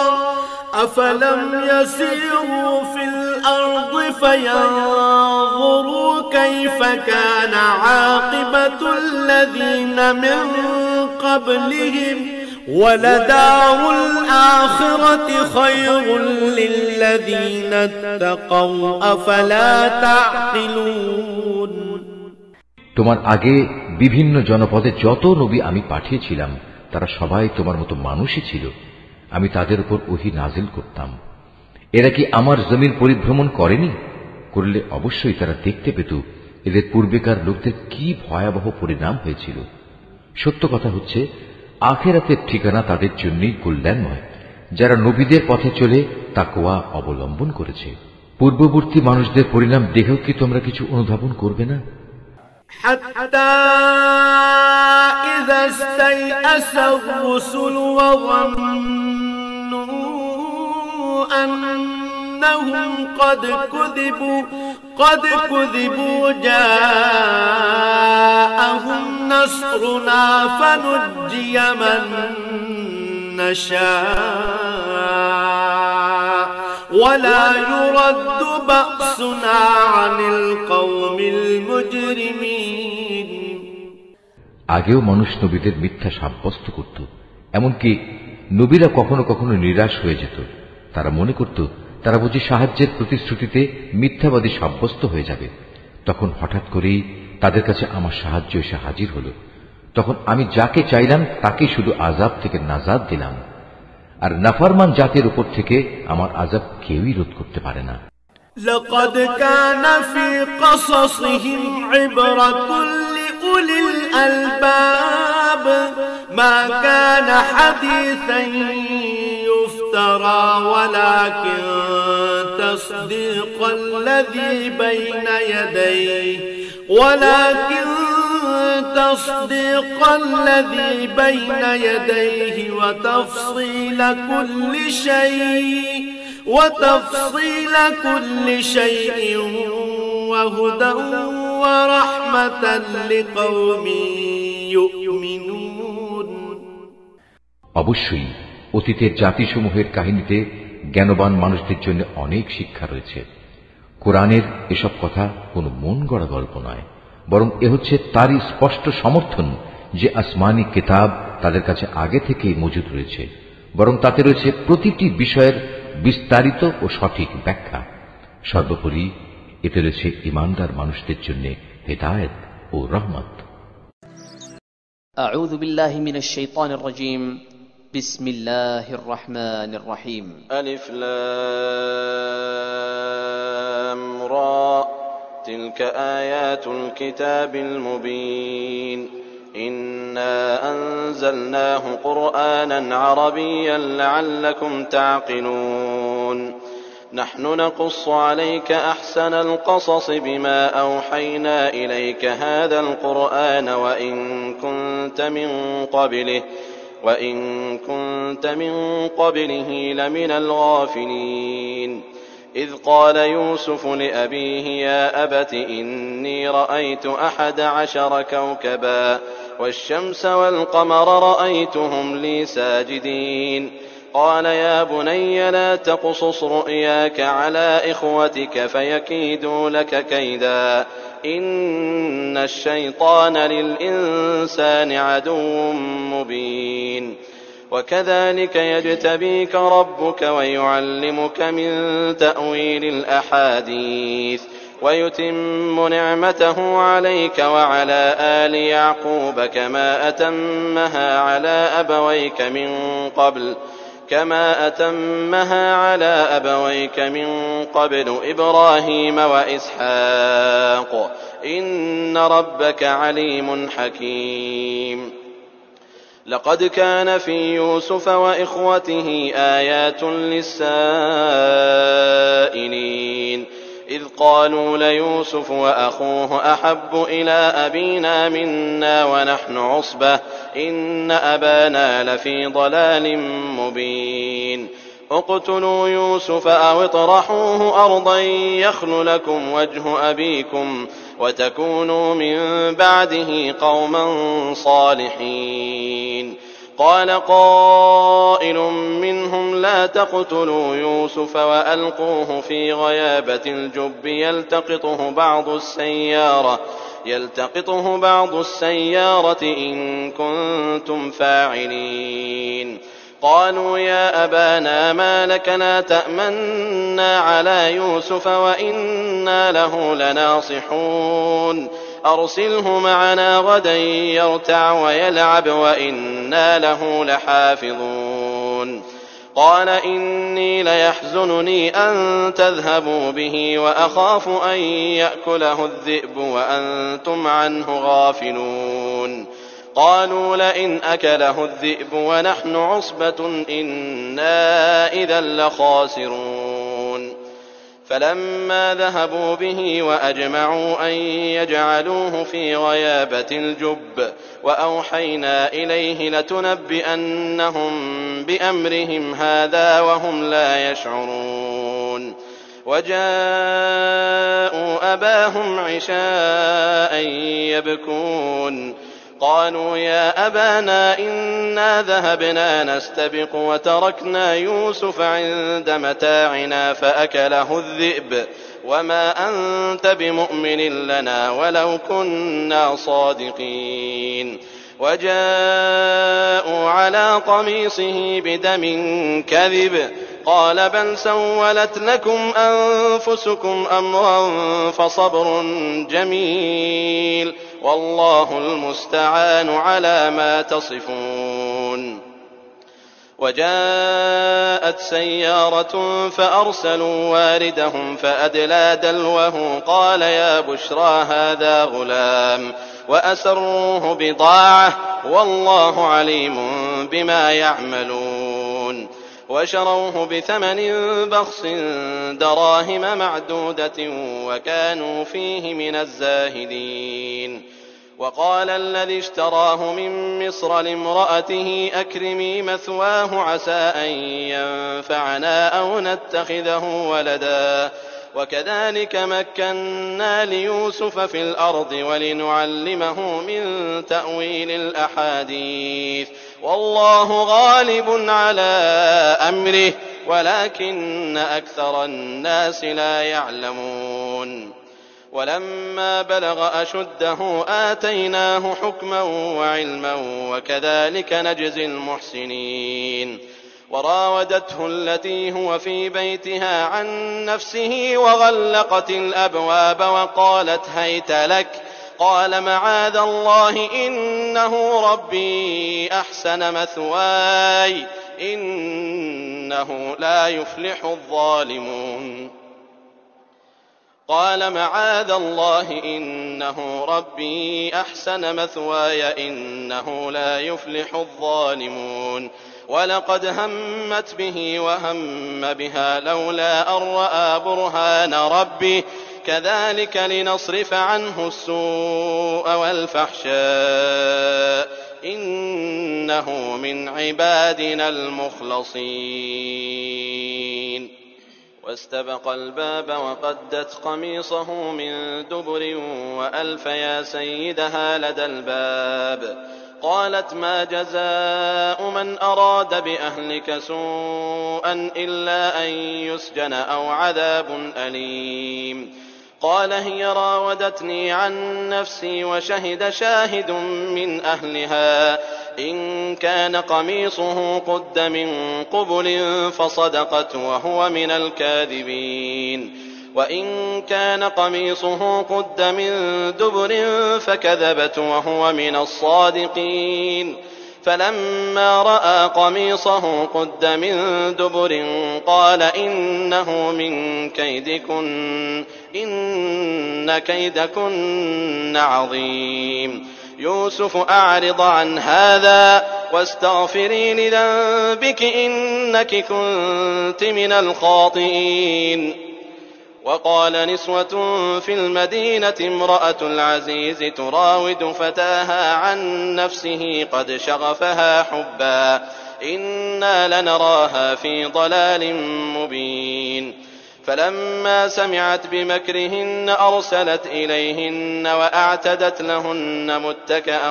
أفلم يسيروا في الأرض فينظروا كيف كان عاقبة الذين من قبلهم ولدار الآخرة خير للذين اتقوا أفلا تعقلون তোমার আগে বিভিন্ন জনপদে যত নবী আমি পাঠিয়েছিলাম তারা সবাই তোমার মতো মানুষই ছিল। আমি তাদের উপর ওহী নাজিল করতাম। এরা কি আমার জমির পরিভ্রমণ করেনি? করলে অবশ্যই তারা দেখতে পেত এদের পূর্বেকার লোকদের কি ভয়াবহ পরিণাম হয়েছিল। সত্য কথা হচ্ছে আখিরাতের ঠিকানা তাদের জন্যই কল্যাণময়, যারা নবীদের পথে চলে তাকওয়া অবলম্বন করেছে। পূর্ববর্তী মানুষদের পরিণাম দেখেও কি তোমরা কিছু অনুধাবন করবে না? حتى إذا استيأس الرسل وظنوا أنهم قد كذبوا جاءهم نصرنا فنجي من نشاء ولا يرد بأسنا عن القوم المجرمين আগেও মানুষ নবীদের মিথ্যা সাব্যস্ত করত, এমনকি নবীরা কখনো কখনো নিরাশ হয়ে যেত। তারা মনে করত তারা বুঝি সাহায্যের প্রতিশ্রুতিতে মিথ্যাবাদী সাব্যস্ত হয়ে যাবে। তখন হঠাৎ করেই তাদের কাছে আমার সাহায্য এসে হাজির হল। তখন আমি যাকে চাইলাম তাকে শুধু আযাব থেকে নাজাত দিলাম, আর নাফরমান জাতির উপর থেকে আমার আযাব কেউই রোধ করতে পারে না। لقد كان في قصصهم عبرة لأولي الألباب ما كان حديثا يفترى ولكن تصديق الذي بين يديه وتفصيل كل شيء وهدى ورحمة لقوم يؤمنون অবশ্যই অতীতের জাতিসমূহের কাহিনীতে জ্ঞানবান মানুষদের জন্য অনেক শিক্ষা রয়েছে। কোরআনের এসব কথা কোনো মন গড়া গল্প নয়, বরং এ হচ্ছে তারই স্পষ্ট সমর্থন যে আসমানি কিতাব তাদের কাছে আগে থেকেই মজুদ রয়েছে, বরং তাতে রয়েছে প্রতিটি বিষয়ের বিস্তারিত ও সঠিক ব্যাখ্যা। সর্বোপরি এতে রয়েছে ঈমানদার মানুষদের জন্য হেদায়েত ও রহমত। أعوذ بالله من الشيطان الرجيم بسم الله الرحمن الرحيم ألف لام را تلك آيات الكتاب المبين إنا أنزلناه قرآنا عربيا لعلكم تعقلون نحن نقص عليك أحسن القصص بما أوحينا إليك هذا القرآن وإن كنت من قبله لمن الغافلين إذ قال يوسف لأبيه يا أبت إني رأيت 11 كوكبا والشمس والقمر رأيتهم لي ساجدين قال يا بني لا تقصص رؤياك على إخوتك فيكيدوا لك كيدا إن الشيطان للإنسان عدو مبين وكذلك يجتبيك ربك ويعلمك من تأويل الأحاديث ويتم نعمته عليك وعلى آل يعقوب كما أتمها على أبويك من قبل إبراهيم وإسحاق إن ربك عليم حكيم لقد كان في يوسف وإخوته آيات للسائلين إذ قالوا ليوسف وأخوه أحب إلى أبينا منا ونحن عصبة إن أبانا لفي ضلال مبين اقتلوا يوسف أو اطرحوه أرضا يخل لكم وجه أبيكم وتكونوا من بعده قوما صالحين قال قائل منهم لا تقتلوا يوسف وألقوه في غيابة الجب يلتقطه بعض السيارة إن كنتم فاعلين. قالوا يا أبانا ما لك لا تأمنا على يوسف وإنا له لناصحون أرسله معنا غدا يرتع ويلعب وإنا له لحافظون. قال إني ليحزنني أن تذهبوا به وأخاف أن يأكله الذئب وأنتم عنه غافلون. قالوا لئن أكله الذئب ونحن عصبة إنا إذا لخاسرون. فلما ذهبوا به وأجمعوا أن يجعلوه في غيابة الجب وأوحينا إليه لتنبئنهم بأمرهم هذا وهم لا يشعرون. وجاءوا أباهم عشاء يبكون. قالوا يا أبانا إنا ذهبنا نستبق وتركنا يوسف عند متاعنا فأكله الذئب وما أنت بمؤمن لنا ولو كنا صادقين. وجاءوا على قميصه بدم كذب قال بل سولت لكم أنفسكم أمرا فصبر جميل والله المستعان على ما تصفون. وجاءت سيارة فأرسلوا واردهم فأدلى دلوه قال يا بشرى هذا غلام وأسروه بضاعة والله عليم بما يعملون. وشروه بثمن بخس دراهم معدودة وكانوا فيه من الزاهدين. وقال الذي اشتراه من مصر لامرأته أكرمي مثواه عسى أن ينفعنا أو نتخذه ولدا وكذلك مكنا ليوسف في الأرض ولنعلمه من تأويل الأحاديث والله غالب على أمره ولكن أكثر الناس لا يعلمون. ولما بلغ أشده آتيناه حكما وعلما وكذلك نجزي المحسنين. وراودته التي هو في بيتها عن نفسه وغلقت الأبواب وقالت هيت لك قال معاذ الله إنه ربي أحسن مثواي إنه لا يفلح الظالمون. قال معاذ الله إنه ربي أحسن مثواي إنه لا يفلح الظالمون. ولقد همت به وهم بها لولا أن رأى برهان ربه كذلك لنصرف عنه السوء والفحشاء إنه من عبادنا المخلصين. واستبق الباب وقدت قميصه من دبر وألف يا سيدها لدى الباب. قالت ما جزاء من أراد بأهلك سوءا إلا أن يسجن أو عذاب أليم. قال هي راودتني عن نفسي وشهد شاهد من أهلها إن كان قميصه قد من قبل فصدقت وهو من الكاذبين وإن كان قميصه قد من دبر فكذبت وهو من الصادقين. فلما رأى قميصه قد من دبر قال إنه من كيدكن إن كيدكن عظيم. يوسف أعرض عن هذا واستغفري لذنبك إنك كنت من الخاطئين. وقال نسوة في المدينة امرأة العزيز تراود فتاها عن نفسه قد شغفها حبا إنا لنراها في ضلال مبين. فلما سمعت بمكرهن أرسلت إليهن وأعتدت لهن متكأ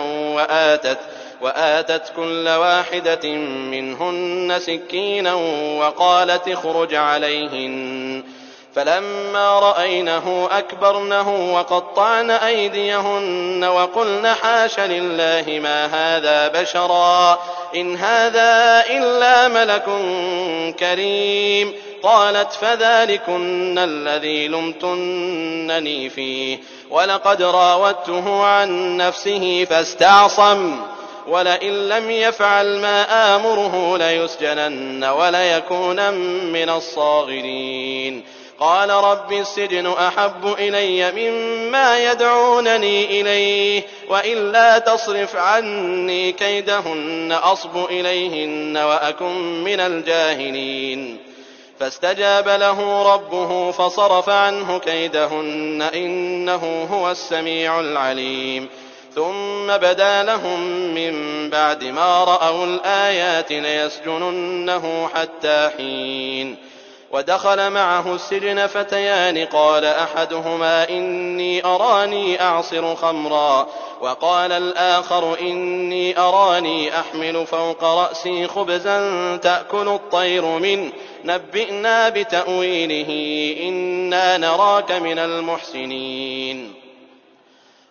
وآتت كل واحدة منهن سكينا وقالت اخرج عليهن فلما رأينه أكبرنه وقطعن أيديهن وقلن حاش لله ما هذا بشرا إن هذا إلا ملك كريم. قالت فذلكن الذي لمتنني فيه ولقد راودته عن نفسه فاستعصم ولئن لم يفعل ما آمره ليسجنن وليكونن من الصاغرين. قال رب السجن أحب إلي مما يدعونني إليه وإلا تصرف عني كيدهن أصب إليهن وأكن من الجاهلين. فاستجاب له ربه فصرف عنه كيدهن إنه هو السميع العليم. ثم بدا لهم من بعد ما رأوا الآيات ليسجننه حتى حين. ودخل معه السجن فتيان قال أحدهما إني أراني أعصر خمرا وقال الآخر إني أراني أحمل فوق رأسي خبزا تأكل الطير منه نبئنا بتأويله إنا نراك من المحسنين.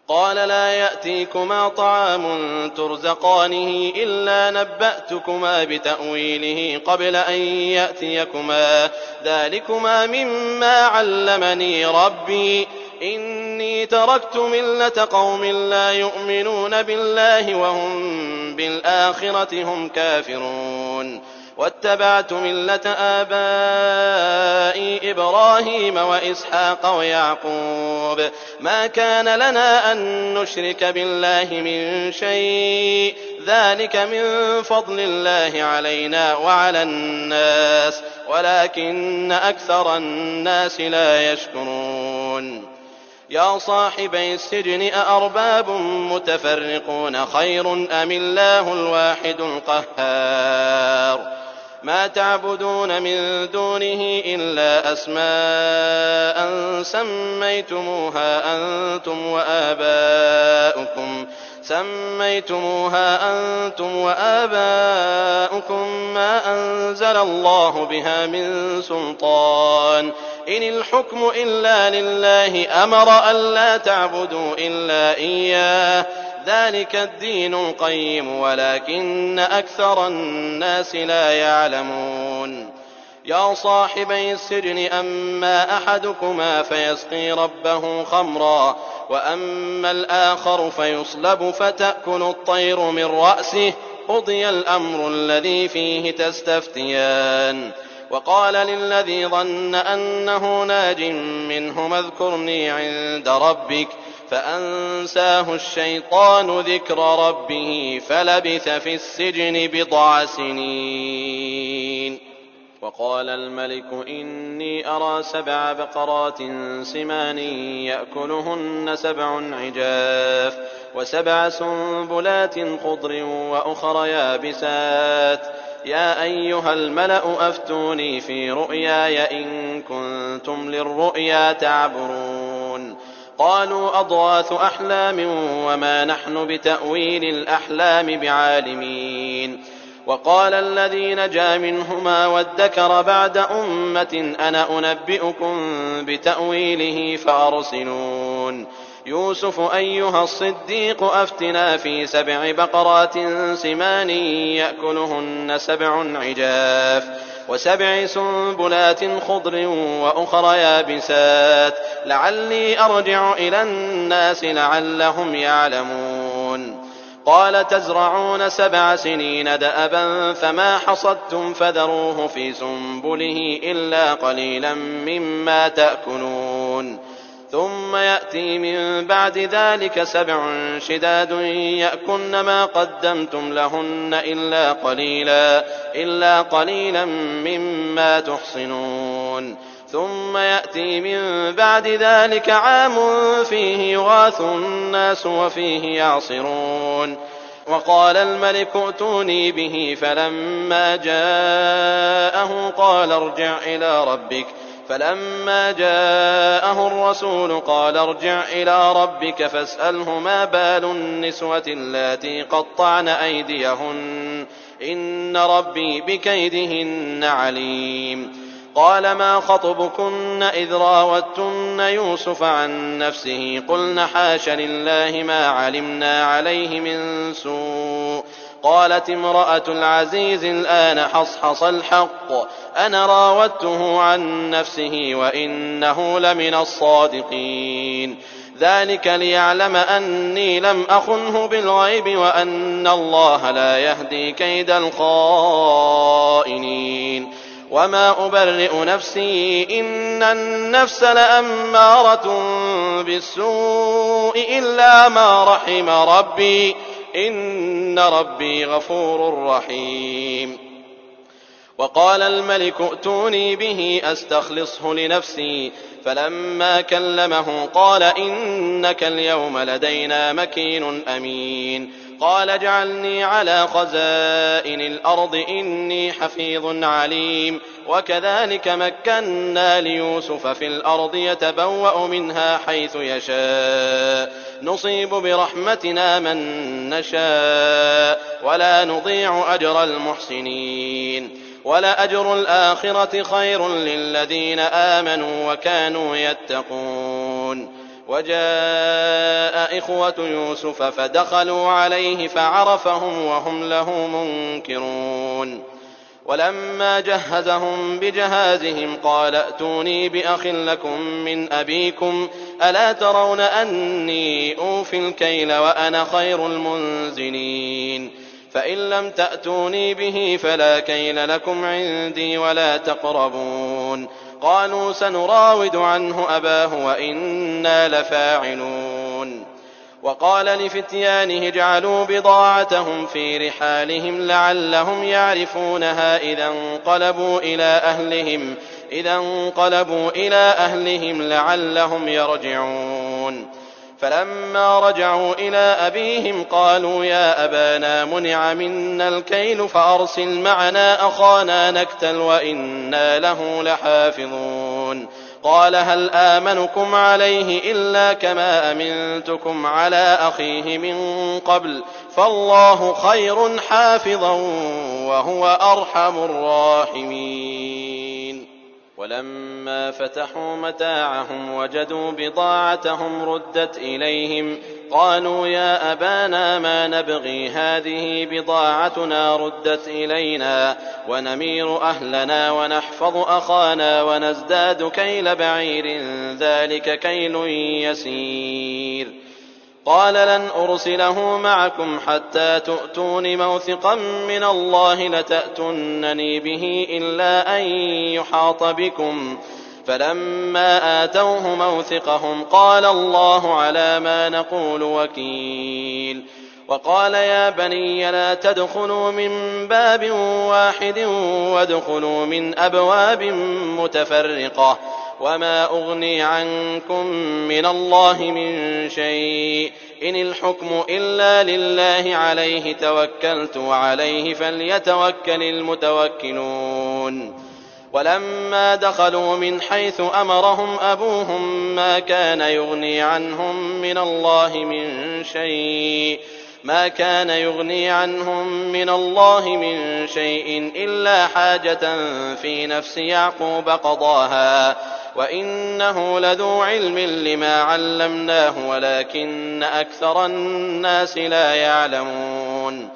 قال لا يأتيكما طعام ترزقانه إلا نبأتكما بتأويله قبل أن يأتيكما ذلكما مما علمني ربي إني تركت ملة قوم لا يؤمنون بالله وهم بالآخرة هم كافرون واتبعت ملة آبائي إبراهيم وإسحاق ويعقوب ما كان لنا أن نشرك بالله من شيء ذلك من فضل الله علينا وعلى الناس ولكن أكثر الناس لا يشكرون. يا صاحبي السجن أأرباب متفرقون خير أم الله الواحد القهار ما تعبدون من دونه إلا أسماء سميتموها أنتم وآباؤكم ما أنزل الله بها من سلطان إن الحكم إلا لله أمر ألا تعبدوا إلا إياه ذلك الدين القيم ولكن أكثر الناس لا يعلمون. يا صاحبي السجن أما أحدكما فيسقي ربه خمرا وأما الآخر فيصلب فتأكل الطير من رأسه قضي الأمر الذي فيه تستفتيان. وقال للذي ظن أنه ناج منهما اذكرني عند ربك فأنساه الشيطان ذكر ربه فلبث في السجن بضع سنين. وقال الملك إني أرى 7 بقرات سمان يأكلهن 7 عجاف و7 سنبلات خضر وأخر يابسات يا أيها الملأ أفتوني في رؤياي إن كنتم للرؤيا تعبرون. قالوا أضغاث أحلام وما نحن بتأويل الأحلام بعالمين. وقال الذي نجا منهما وادكر بعد أمة أنا أنبئكم بتأويله فأرسلون. يوسف أيها الصديق أفتنا في 7 بقرات سمان يأكلهن 7 عجاف و7 سنبلات خضر وأخر يابسات لعلي أرجع إلى الناس لعلهم يعلمون. قال تزرعون 7 سنين دأبا فما حصدتم فذروه في سنبله إلا قليلا مما تأكلون. ثم يأتي من بعد ذلك 7 شداد يأكلن ما قدمتم لهن إلا قليلا مما تحصنون. ثم يأتي من بعد ذلك عام فيه يغاث الناس وفيه يعصرون. وقال الملك ائتوني به فلما جاءه قال ارجع إلى ربك فلما جاءه الرسول قال ارجع إلى ربك فاسأله ما بال النسوة اللاتي قطعن أيديهن إن ربي بكيدهن عليم. قال ما خطبكن إذ راوتن يوسف عن نفسه قلن حاش لله ما علمنا عليه من سوء. قالت امرأة العزيز الآن حصحص الحق أنا راودته عن نفسه وإنه لمن الصادقين. ذلك ليعلم أني لم أخنه بالغيب وأن الله لا يهدي كيد الخائنين. وما أبرئ نفسي إن النفس لأمارة بالسوء إلا ما رحم ربي إن ربي غفور رحيم. وقال الملك ائتوني به أستخلصه لنفسي فلما كلمه قال إنك اليوم لدينا مكين أمين. قال اجعلني على خزائن الأرض إني حفيظ عليم. وكذلك مكنا ليوسف في الأرض يتبوأ منها حيث يشاء نصيب برحمتنا من نشاء ولا نضيع أجر المحسنين. ولأجر الآخرة خير للذين آمنوا وكانوا يتقون. وجاء إخوة يوسف فدخلوا عليه فعرفهم وهم له منكرون. ولما جهزهم بجهازهم قال ائتوني بأخ لكم من أبيكم ألا ترون أني أوفي الكيل وأنا خير المنزلين. فإن لم تأتوني به فلا كيل لكم عندي ولا تقربون. قالوا سنراود عنه أباه وإنا لفاعلون. وقال لفتيانه اجعلوا بضاعتهم في رحالهم لعلهم يعرفونها إذا انقلبوا إلى أهلهم لعلهم يرجعون. فلما رجعوا إلى أبيهم قالوا يا أبانا منع منا الكيل فأرسل معنا أخانا نكتل وإنا له لحافظون. قال هل آمنكم عليه إلا كما أمنتكم على أخيه من قبل فالله خير حافظا وهو أرحم الراحمين. ولما فتحوا متاعهم وجدوا بضاعتهم ردت إليهم قالوا يا أبانا ما نبغي هذه بضاعتنا ردت إلينا ونمير أهلنا ونحفظ أخانا ونزداد كيل بعير ذلك كيل يسير. قال لن أرسله معكم حتى تؤتون موثقا من الله لتأتونني به إلا أن يحاط بكم. فلما آتوه موثقهم قال الله على ما نقول وكيل. وقال يا بني لا تدخلوا من باب واحد وادخلوا من أبواب متفرقة وما أغني عنكم من الله من شيء إن الحكم إلا لله عليه توكلت وعليه فليتوكل المتوكلون. ولما دخلوا من حيث أمرهم أبوهم ما كان يغني عنهم من الله من شيء إلا حاجة في نفس يعقوب قضاها وإنه لذو علم لما علمناه ولكن أكثر الناس لا يعلمون.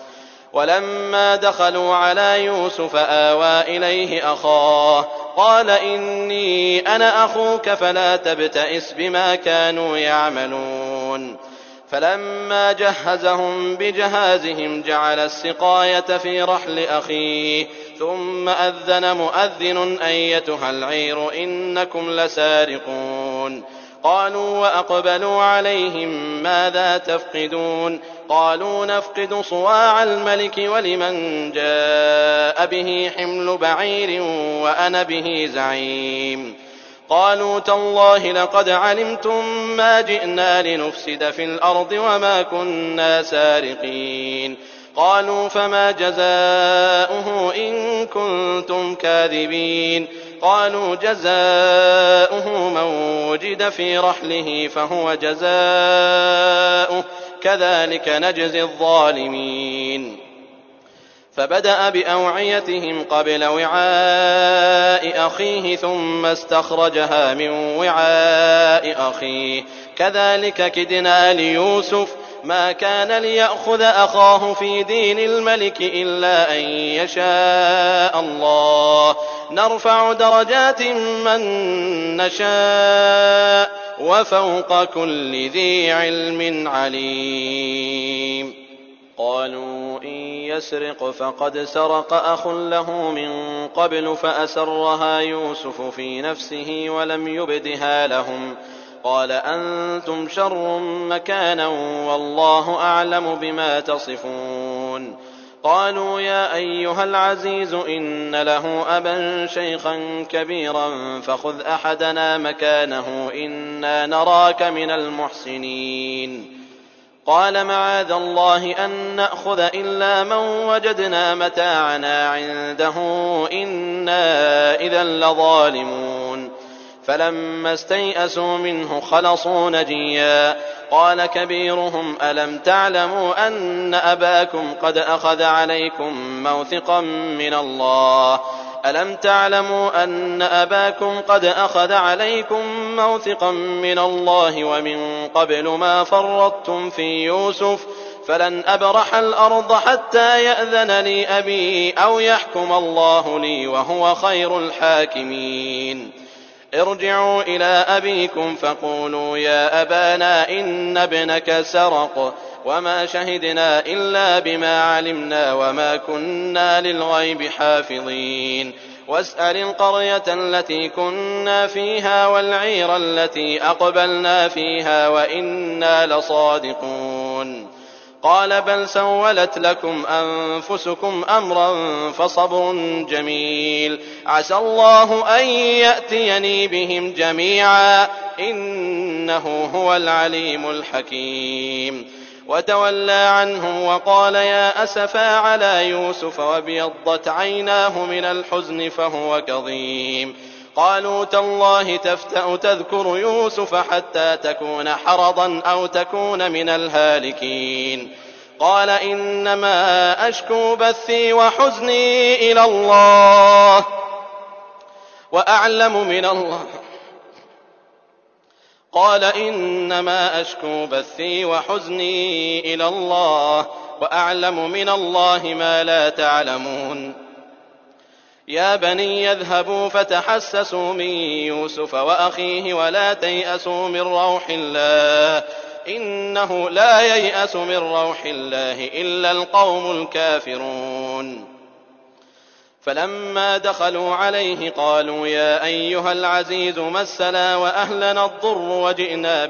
ولما دخلوا على يوسف آوى إليه أخاه قال إني أنا أخوك فلا تبتئس بما كانوا يعملون. فلما جهزهم بجهازهم جعل السقاية في رحل أخيه ثم أذن مؤذن أيتها العير إنكم لسارقون. قالوا وأقبلوا عليهم ماذا تفقدون قالوا نفقد صواع الملك ولمن جاء به حمل بعير وأنا به زعيم. قالوا تالله لقد علمتم ما جئنا لنفسد في الأرض وما كنا سارقين. قالوا فما جزاؤه إن كنتم كاذبين. قالوا جزاؤه من وجد في رحله فهو جزاؤه كذلك نجزي الظالمين. فبدأ بأوعيتهم قبل وعاء أخيه ثم استخرجها من وعاء أخيه كذلك كدنا ليوسف ما كان ليأخذ أخاه في دين الملك إلا أن يشاء الله نرفع درجات من نشاء وفوق كل ذي علم عليم. قالوا إن يسرق فقد سرق أخ له من قبل فأسرها يوسف في نفسه ولم يبدها لهم قال أنتم شر مكانا والله أعلم بما تصفون. قالوا يا أيها العزيز إن له أبا شيخا كبيرا فخذ أحدنا مكانه إنا نراك من المحسنين. قال معاذ الله أن نأخذ إلا من وجدنا متاعنا عنده إنا إذا لظالمون. فلما استيئسوا منه خلصوا نجيا قال كبيرهم ألم تعلموا أن أباكم قد أخذ عليكم موثقا من الله ومن قبل ما فرطتم في يوسف فلن أبرح الأرض حتى يأذن لي أبي أو يحكم الله لي وهو خير الحاكمين. ارجعوا إلى أبيكم فقولوا يا أبانا إن ابنك سرق وما شهدنا إلا بما علمنا وما كنا للغيب حافظين. واسأل القرية التي كنا فيها والعير التي أقبلنا فيها وإنا لصادقون. قال بل سولت لكم أنفسكم أمرا فصبر جميل عسى الله أن يأتيني بهم جميعا إنه هو العليم الحكيم. وتولى عنهم وقال يا أسفا على يوسف وابيضت عيناه من الحزن فهو كظيم. قالوا تالله تفتأ تذكر يوسف حتى تكون حرضا أو تكون من الهالكين. قال إنما أشكو بثي وحزني إلى الله وأعلم من الله ما لا تعلمون. يا بني يذهبوا فتحسسوا من يوسف وأخيه ولا تيأسوا من روح الله إنه لا ييأس من روح الله إلا القوم الكافرون. فلما دخلوا عليه قالوا يا أيها العزيز مسنا وأهلنا الضر وجئنا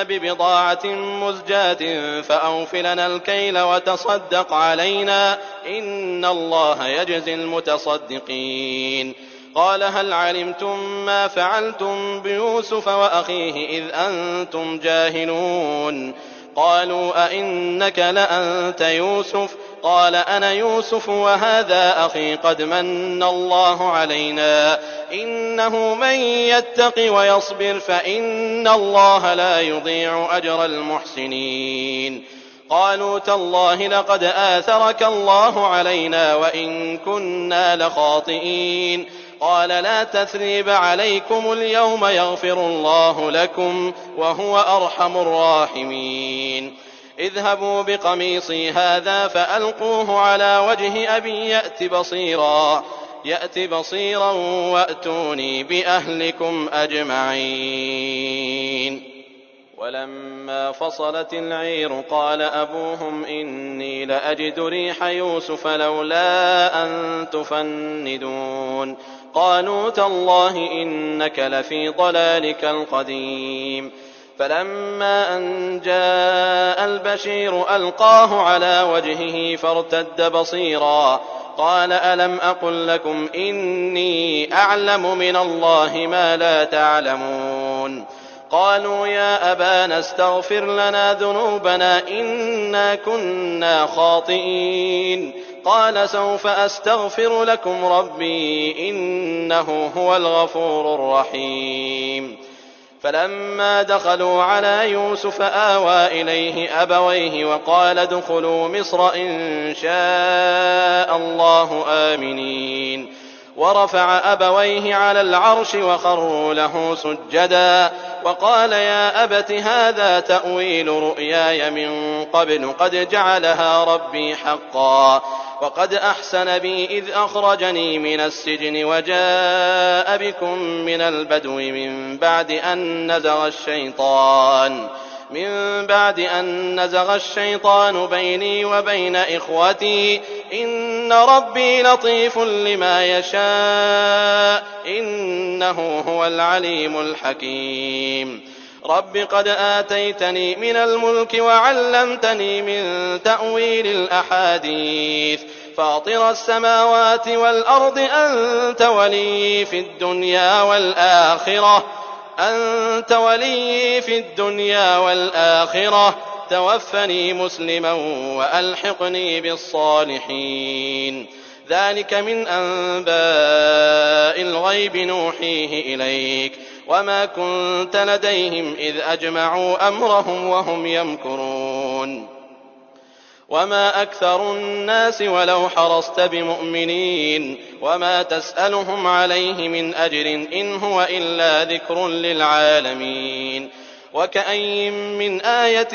ببضاعة مزجاة فأوفلنا الكيل وتصدق علينا إن الله يجزي المتصدقين. قال هل علمتم ما فعلتم بيوسف وأخيه إذ أنتم جاهلون. قالوا أئنك لأنت يوسف قال أنا يوسف وهذا أخي قد من الله علينا إنه من يتق ويصبر فإن الله لا يضيع أجر المحسنين. قالوا تالله لقد آثرك الله علينا وإن كنا لخاطئين. قال لا تثريب عليكم اليوم يغفر الله لكم وهو أرحم الراحمين. اذهبوا بقميصي هذا فألقوه على وجه أبي يأت بصيرا وأتوني بأهلكم أجمعين. ولما فصلت العير قال أبوهم إني لأجد ريح يوسف لولا أن تفندون. قالوا تالله إنك لفي ضلالك القديم. فلما أن جاء البشير ألقاه على وجهه فارتد بصيرا قال ألم أقل لكم إني أعلم من الله ما لا تعلمون. قالوا يا أبانا استغفر لنا ذنوبنا إنا كنا خاطئين. قال سوف أستغفر لكم ربي إنه هو الغفور الرحيم. فلما دخلوا على يوسف آوى إليه أبويه وقال ادخلوا مصر إن شاء الله آمنين. ورفع أبويه على العرش وخروا له سجدا وقال يا أبت هذا تأويل رؤياي من قبل قد جعلها ربي حقا وقد أحسن بي إذ أخرجني من السجن وجاء بكم من البدو من بعد أن نزغ الشيطان بيني وبين إخوتي إن ربي لطيف لما يشاء إنه هو العليم الحكيم. رب قد آتيتني من الملك وعلمتني من تأويل الأحاديث فاطر السماوات والأرض أنت ولي في الدنيا والآخرة توفني مسلما وألحقني بالصالحين. ذلك من أنباء الغيب نوحيه إليك وما كنت لديهم إذ أجمعوا أمرهم وهم يمكرون. وما أكثر الناس ولو حرصت بمؤمنين وما تسألهم عليه من أجر إن هو إلا ذكر للعالمين. وكأين من آية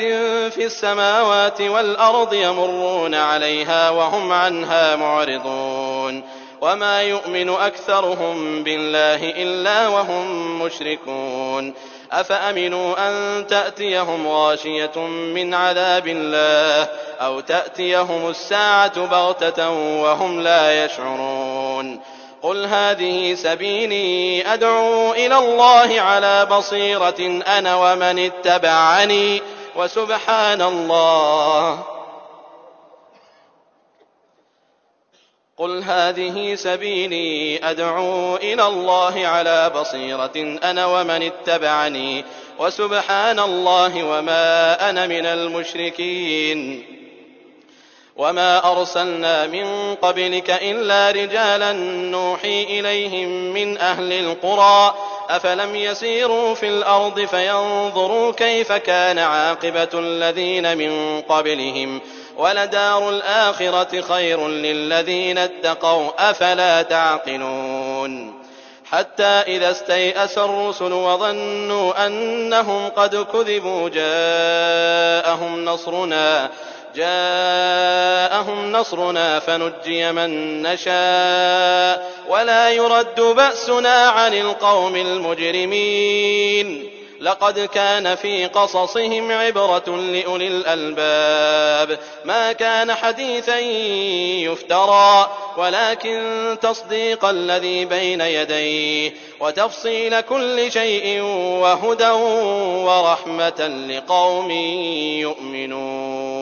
في السماوات والأرض يمرون عليها وهم عنها معرضون وما يؤمن أكثرهم بالله إلا وهم مشركون. أفأمنوا أن تأتيهم غاشية من عذاب الله أو تأتيهم الساعة بغتة وهم لا يشعرون. قل هذه سبيلي أدعو إلى الله على بصيرة أنا ومن اتبعني وسبحان الله قل هذه سبيلي أدعو إلى الله على بصيرة أنا ومن اتبعني وسبحان الله وما أنا من المشركين. وما أرسلنا من قبلك إلا رجالا نوحي إليهم من أهل القرى أفلم يسيروا في الأرض فينظروا كيف كان عاقبة الذين من قبلهم ولدار الآخرة خير للذين اتقوا أفلا تعقلون. حتى إذا استيأس الرسل وظنوا أنهم قد كذبوا جاءهم نصرنا فنجي من نشاء ولا يرد بأسنا عن القوم المجرمين. لقد كان في قصصهم عبرة لأولي الألباب ما كان حديثا يفترى ولكن تصديق الذي بين يديه وتفصيل كل شيء وهدى ورحمة لقوم يؤمنون.